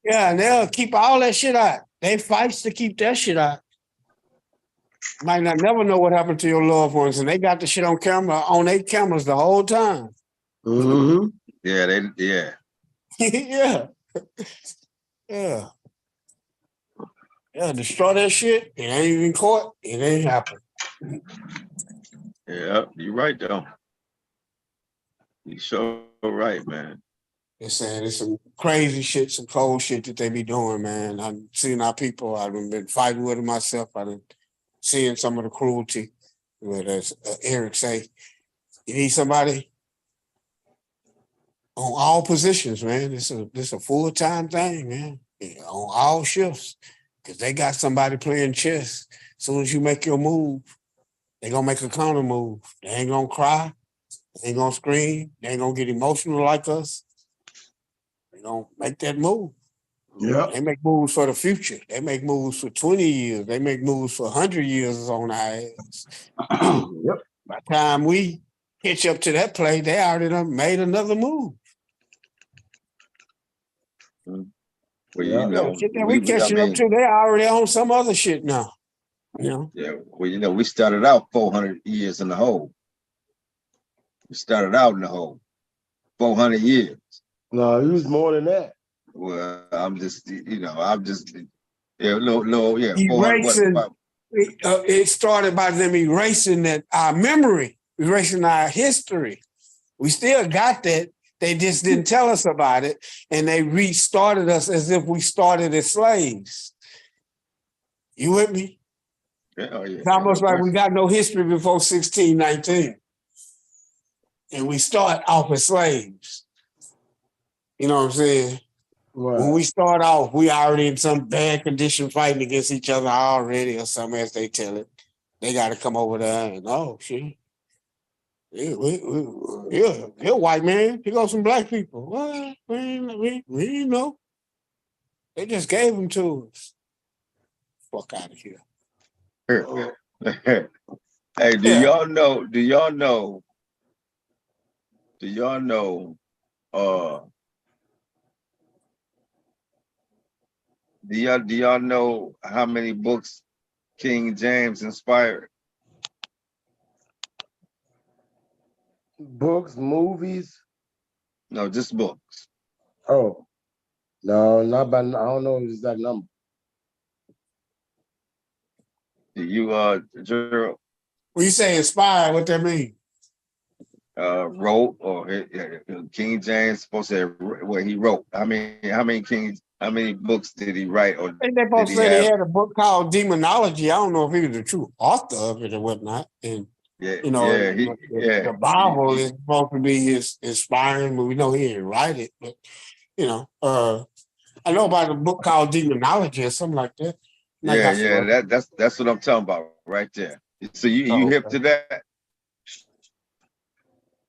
Yeah, and they'll keep all that shit out. They fights to keep that shit out. Might not never know what happened to your loved ones, and they got the shit on camera, on their cameras the whole time. Mm-hmm. Yeah. Yeah, destroy that shit. It ain't even caught. It ain't happened. Yeah, you're right, though. You're so right, man. They're saying it's some crazy shit, some cold shit that they be doing, man. I've seen our people. I've been fighting with them myself. I've been seeing some of the cruelty. But as Eric say, you need somebody on all positions, man. This a full-time thing, man. Yeah, on all shifts. Because they got somebody playing chess. As soon as you make your move, they gonna make a counter move. They ain't gonna cry. They ain't gonna scream. They ain't gonna get emotional like us. They gonna make that move. Yeah. They make moves for the future. They make moves for 20 years. They make moves for 100 years on our ass. Yep. By the time we catch up to that play, they already done made another move. Well, you know, we catching up to. They already on some other shit now. You know? Yeah. Well, you know, we started out 400 years in the hole. We started out in the hole 400 years. No, it was more than that. Well, I'm just, yeah. Erasing. It started by them erasing our memory, erasing our history. We still got that. They just didn't tell us about it, and they restarted us as if we started as slaves. You with me? Yeah. It's almost like we got no history before 1619. And we start off as slaves. You know what I'm saying? Right. When we start off, we already in some bad condition fighting against each other already or something, as they tell it. They got to come over there and, oh, shit. He a white man. He got some black people. Well, we ain't know. They just gave him to us. Fuck out of here. Hey, do Yeah. y'all know? Do y'all know? Do y'all know how many books King James inspired? Books, movies. No, just books. Oh, no, not by. I don't know the exact number. Do you, Gerald, When you say inspired, what that mean? wrote or King James supposed to have what he wrote? How many books did he write or I think they did both he said he have? had a book called Demonology. I don't know if he was the true author of it or whatnot. And Yeah, you know, yeah, the Bible is supposed to be his inspiring, but we know he didn't write it. But you know, I know about a book called Demonology or something like that. And I got some other. That's what I'm talking about right there. So you Oh, hip to that?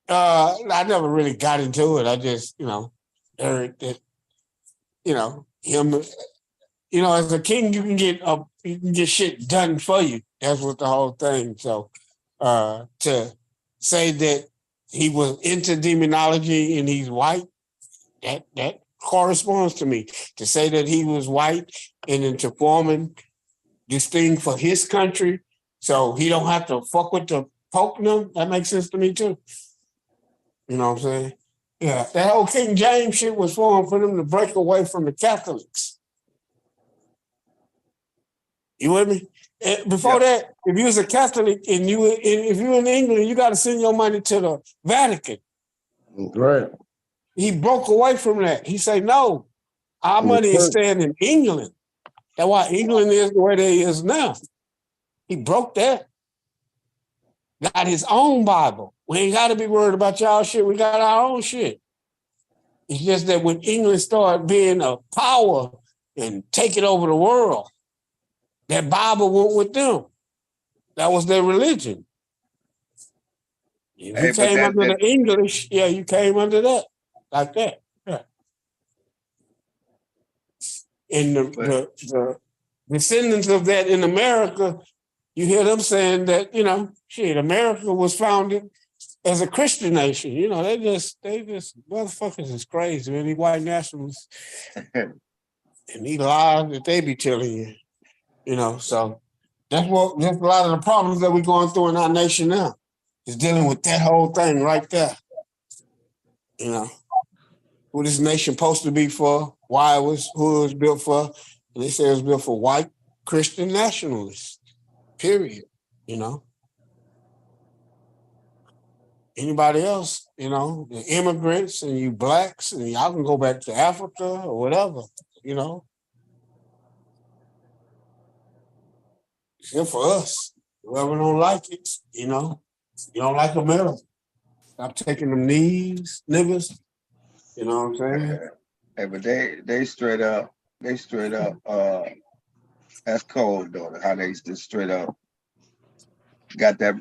I never really got into it. I just, heard that, him, as a king, you can get shit done for you. That's what the whole thing. So, to say that he was into demonology and he's white, that corresponds to me. To say that he was white and into forming this thing for his country, so he don't have to fuck with the Pope now, that makes sense to me too. You know what I'm saying? Yeah, that whole King James shit was for them to break away from the Catholics. You with me? Before that, if you was a Catholic and if you in England, you got to send your money to the Vatican. Right. He broke away from that. He said, "No, our money is staying in England. That's why England is the way they is now." He broke that. Got his own Bible. We ain't got to be worried about y'all shit. We got our own shit. It's just that when England started being a power and taking over the world, that Bible went with them. That was their religion. If you came under the English, you came under that, like that. Yeah. And the descendants of that in America, you hear them saying that, America was founded as a Christian nation. They just motherfuckers is crazy, man. These white nationalists and these lies that they be telling you, so that's a lot of the problems that we're going through in our nation now is dealing with that whole thing right there. Who this nation supposed to be for, who it was built for, and they say it was built for white Christian nationalists, period. Anybody else, the immigrants and you blacks, and y'all can go back to Africa or whatever, It's here for us. Whoever don't like it, you don't like America. Stop taking them knees, niggas. You know what I'm saying? Hey, but they straight up, that's cold though. How they just straight up got that.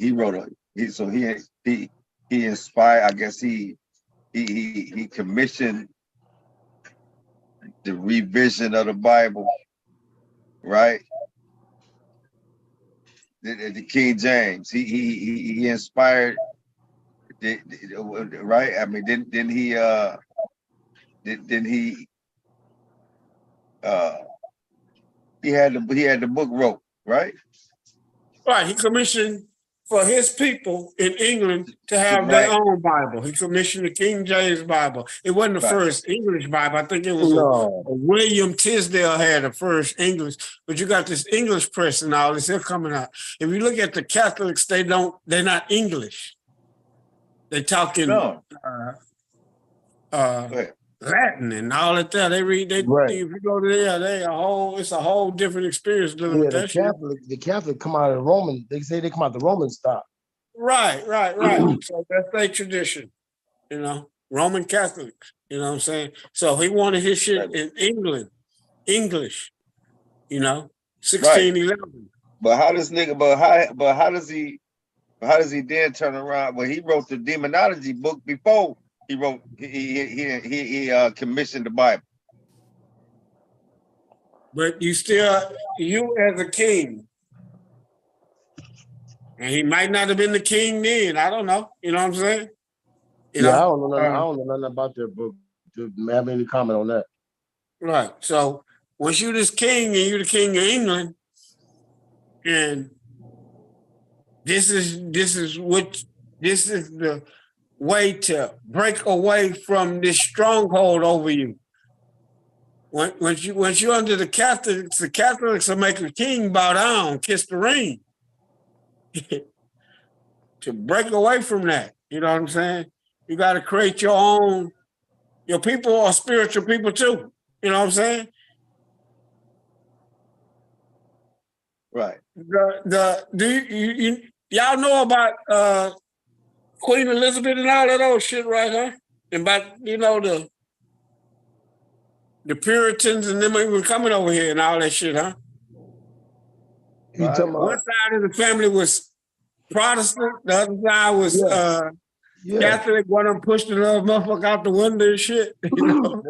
He wrote he inspired. I guess he commissioned the revision of the Bible, right? The King James. He inspired. Right? I mean, didn't he? Didn't he? He had the book wrote, right? Right. He commissioned for his people in England to have their own Bible. He commissioned the King James Bible. It wasn't the first English Bible. I think it was a William Tisdale had the first English, but you got this English press and all this here coming out. If you look at the Catholics, they're not English. They talking Latin and all that there. They read, if you go there, it's a whole different experience dealing with that shit. The Catholic come out of Roman, they say they come out the Roman style. Right. So that's their tradition, Roman Catholics, you know what I'm saying? So he wanted his shit in England, English, 1611. But how does he But how does he then turn around? Well, he wrote the demonology book before he wrote. He commissioned the Bible. But you as a king, and he might not have been the king then. I don't know. You know what I'm saying? I don't know nothing. I don't know nothing about their book to have any comment on that. Right. So once you this king and you the king of England, and this is the way to break away from this stronghold over you. Once you're under the Catholics will make a king bow down, kiss the ring. To break away from that, you know what I'm saying? You got to create your own. Your people are spiritual people too. You know what I'm saying? Right. Y'all know about Queen Elizabeth and all that old shit, right? Huh? And about the Puritans and them even coming over here and all that shit, huh? You talking about one side of the family was Protestant, the other side was Catholic. One of them pushed the little motherfucker out the window and shit. You know?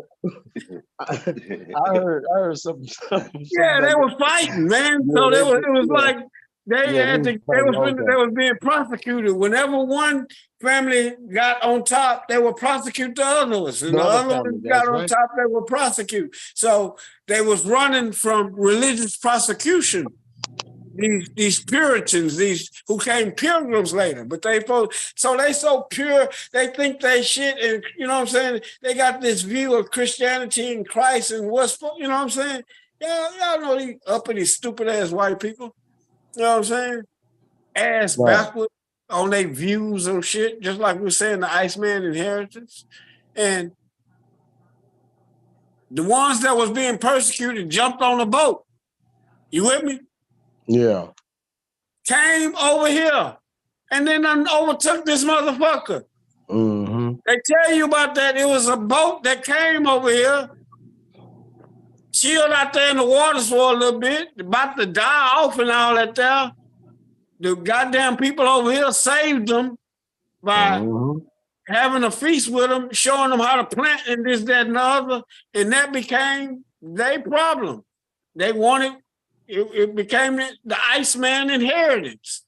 I heard something. Yeah, they were fighting, man. Yeah, so it was like they was being prosecuted. Whenever one family got on top, they would prosecute the others, and the other ones got on top, they would prosecute. So they was running from religious prosecution. These Puritans, these who came pilgrims later, but they so pure, they think they shit, and you know what I'm saying? They got this view of Christianity and Christ and what's, you know what I'm saying? Y'all know these uppity, stupid ass white people. You know what I'm saying? Ass backward on their views and shit, just like we were saying the Iceman inheritance. And the ones that was being persecuted jumped on the boat. You with me? Yeah. Came over here and then overtook this motherfucker. Mm-hmm. They tell you about that. It was a boat that came over here, chilled out there in the waters for a little bit, about to die off and all that there. The goddamn people over here saved them by having a feast with them, showing them how to plant and this, that, and the other. And that became their problem. They wanted, it became the Iceman inheritance.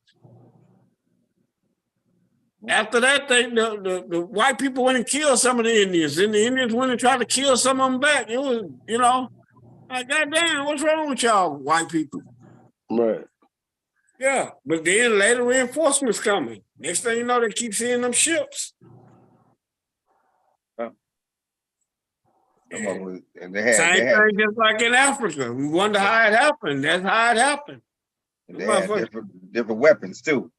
After that, the white people went and killed some of the Indians, and the Indians went and tried to kill some of them back. It was, like, goddamn, what's wrong with y'all white people? Right. Yeah, but then later reinforcements coming. Next thing you know, they keep seeing them ships. And Same thing just like in Africa. We wonder how it happened. That's how it happened. They had different weapons too.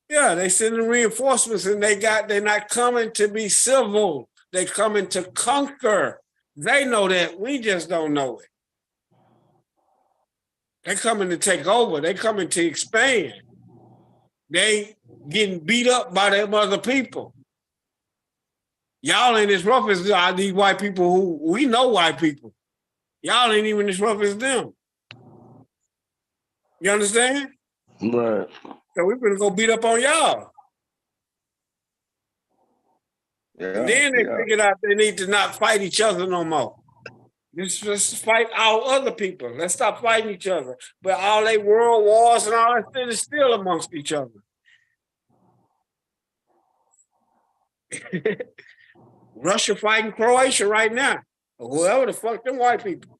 Yeah, they sending reinforcements, and they're not coming to be civil. They coming to conquer. They know that. We just don't know it. They're coming to take over. They're coming to expand. They getting beat up by them other people. Y'all ain't as rough as these white people who we know white people. Y'all ain't even as rough as them. You understand? Right. So we're gonna go beat up on y'all. Yeah, and then they figured out they need to not fight each other no more. Just fight our other people. Let's stop fighting each other. But all they world wars and all that shit is still amongst each other. Russia fighting Croatia right now. Or whoever the fuck them white people.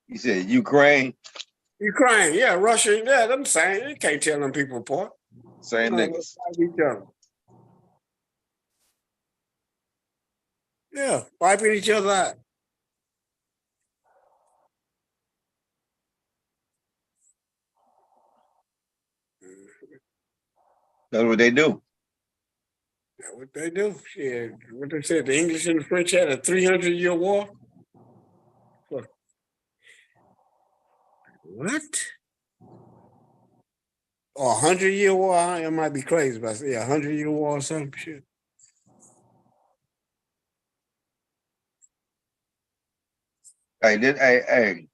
You said Ukraine? Ukraine, yeah, Russia, yeah, them same. You can't tell them people apart. Same niggas. Each other. Yeah, wiping each other out. That's what they do. That's what they do. Shit, what they said, the English and the French had a 300-year war. What? Or 100-year war? It might be crazy, but yeah, 100-year war or some shit. Hey, didn't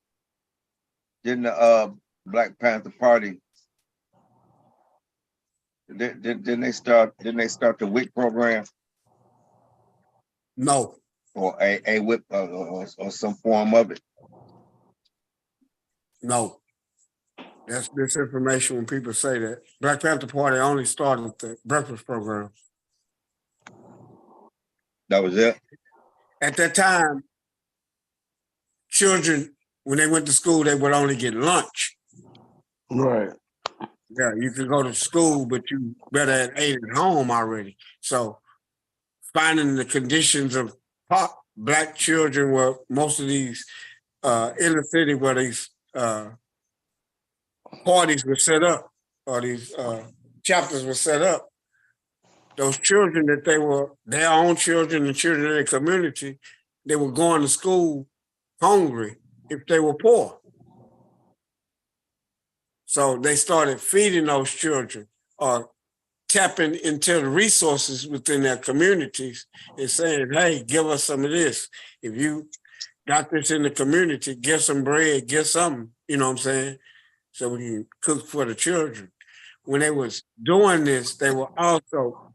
the Black Panther Party Didn't they start the WIC program No, or a WIC or some form of it? no. That's misinformation when people say that. Black Panther Party only started the breakfast program. That was it. At that time, children, when they went to school, they would only get lunch. Right. Yeah, you could go to school, but you better have ate at home already. So finding the conditions of Black children were most of these inner city where these parties were set up or these chapters were set up. Those children that they were their own children and children in their community, they were going to school hungry if they were poor. So they started feeding those children or tapping into the resources within their communities and saying, hey, give us some of this. If you got this in the community, get some bread, get something, you know what I'm saying? So we can cook for the children. When they was doing this, they were also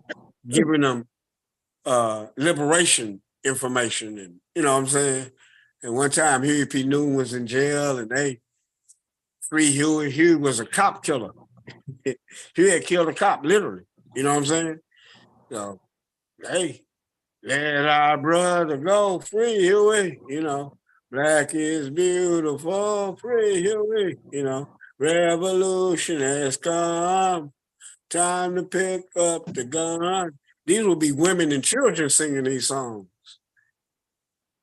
giving them liberation information, and you know what I'm saying? And one time Huey P. Newton was in jail and they free Huey. Huey was a cop killer. Huey had killed a cop, literally. You know what I'm saying? So, hey, let our brother go, free Huey, you know. Black is beautiful, free Huey, you know. Revolution has come. Time to pick up the gun. These will be women and children singing these songs.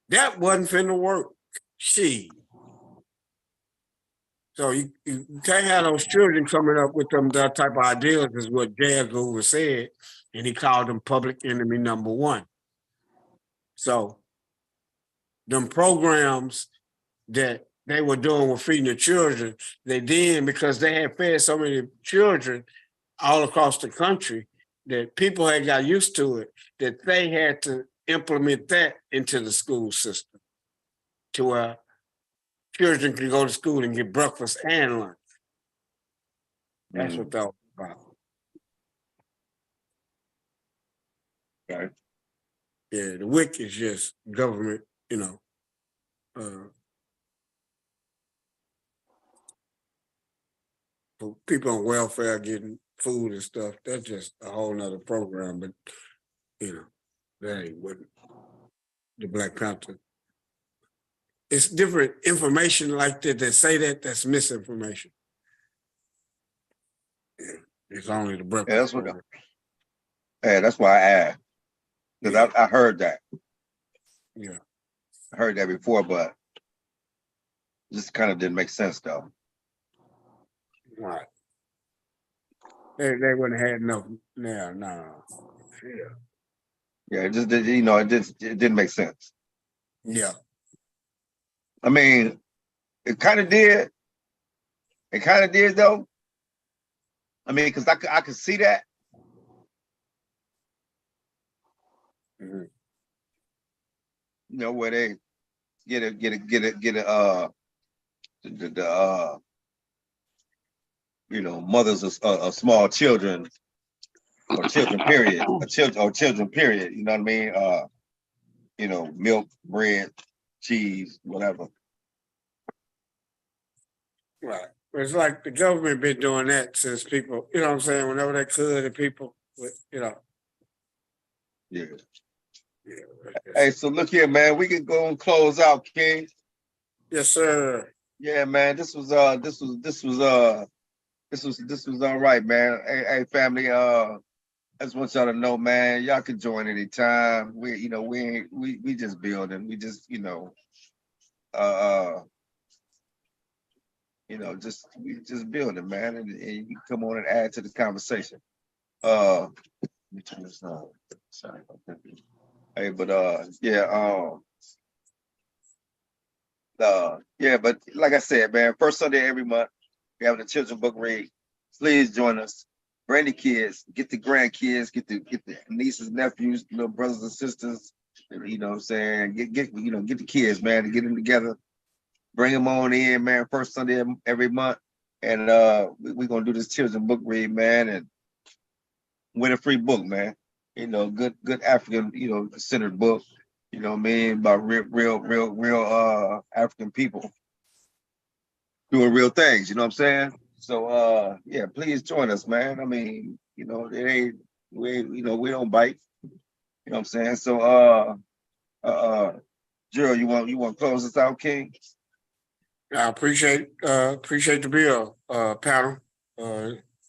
That wasn't finna work. So you can't have those children coming up with them that type of ideas, is what J. Edgar Hoover said, and he called them public enemy number one. So them programs that they were doing with feeding the children, they did because they had fed so many children all across the country that people had got used to it, that they had to implement that into the school system to where children could go to school and get breakfast and lunch. That's what that was about. Right. Yeah, the WIC is just government, you know. For people on welfare getting food and stuff, that's just a whole nother program, but you know, that ain't what the Black Panther. It's different information like that say that's misinformation. Yeah, it's only the breakfast program. That's why I asked. Because I heard that. Yeah. I heard that before, but just kind of didn't make sense though. Right. They wouldn't have had enough. No. Yeah. Yeah, it just did, it didn't make sense. Yeah. I mean, it kind of did. It kind of did though. I mean, because I could see that. Mm-hmm. You know, where they get mothers of small children or children period, children period. You know what I mean? Milk, bread, cheese, whatever. Right. It's like the government been doing that since people, you know what I'm saying, whenever they could, and people, you know. Yeah. Yeah. Hey, so look here, man. We can go and close out, King. Yes, sir. Yeah, man. This was all right, man. Hey, family. I just want y'all to know, man. Y'all can join anytime. We just building. We just we just building, man, and you can come on and add to the conversation. Let me turn this on. Sorry about that. Hey, but but like I said, man, first Sunday every month, we're having a children's book read. Please join us. Bring the kids, get the grandkids, get the nieces, nephews, little brothers and sisters. You know what I'm saying? Get the kids, man, and get them together. Bring them on in, man. First Sunday every month, and we're gonna do this children's book read, man, and with a free book, man. You know, good African, centered book. You know what I mean? About real African people doing real things. You know what I'm saying? So yeah, please join us, man. I mean, we don't bite. You know what I'm saying? So Gerald, you want to close us out, King? I appreciate the bill, panel,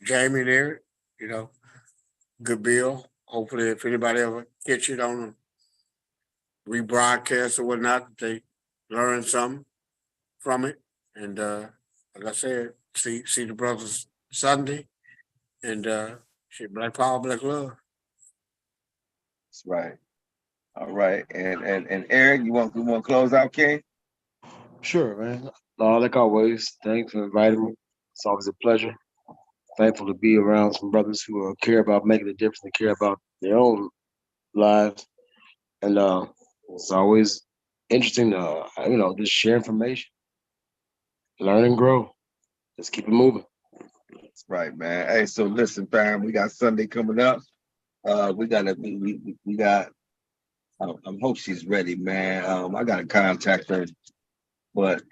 Jamie there. Good bill. Hopefully, if anybody ever catch it on a rebroadcast or whatnot, they learn something from it. And like I said, see the brothers Sunday, and shit, Black Power, Black Love. That's right. All right, and Eric, you want to close out, King? Sure, man. Like always, thanks for inviting me. It's always a pleasure. Thankful to be around some brothers who care about making a difference and care about their own lives. And it's always interesting to, just share information, learn and grow. Just keep it moving. That's right, man. Hey, so listen, fam, we got Sunday coming up. We got. I hope she's ready, man. I got to contact her, but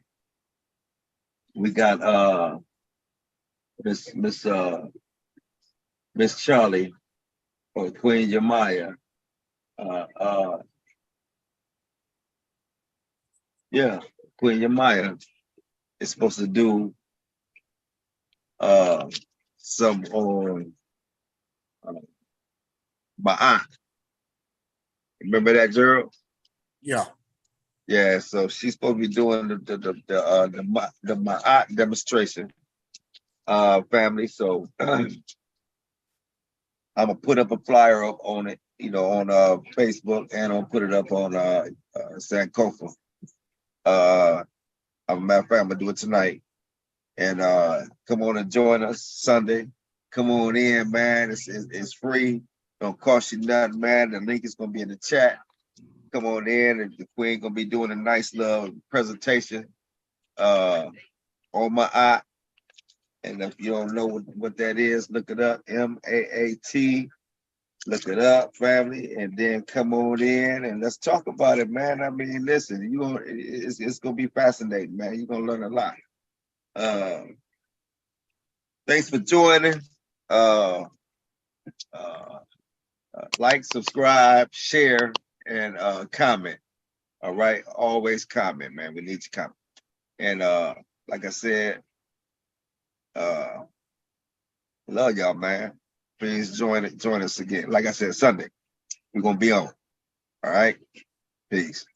we got Miss Charlie or Queen Yamaya. Yeah, Queen Yamaya is supposed to do some on my aunt. Remember that, Gerald? Yeah. Yeah, so she's supposed to be doing the Ma'at demonstration, family. So I'm gonna put up a flyer up on it, on Facebook, and I'll put it up on Sankofa. Matter of fact, I'm gonna do it tonight. And come on and join us Sunday. Come on in, man. It's free. Don't cost you nothing, man. The link is gonna be in the chat. Come on in, and the Queen gonna be doing a nice little presentation on my eye. And if you don't know what that is, look it up. MAAT. Look it up, family, and then come on in and let's talk about it, man. I mean, listen, it's gonna be fascinating, man. You're gonna learn a lot. Thanks for joining. Like, subscribe, share, and comment. All right, always comment, man. We need to comment. And like I said, love y'all, man. Please join us again. Like I said, Sunday, we're gonna be on. All right, peace.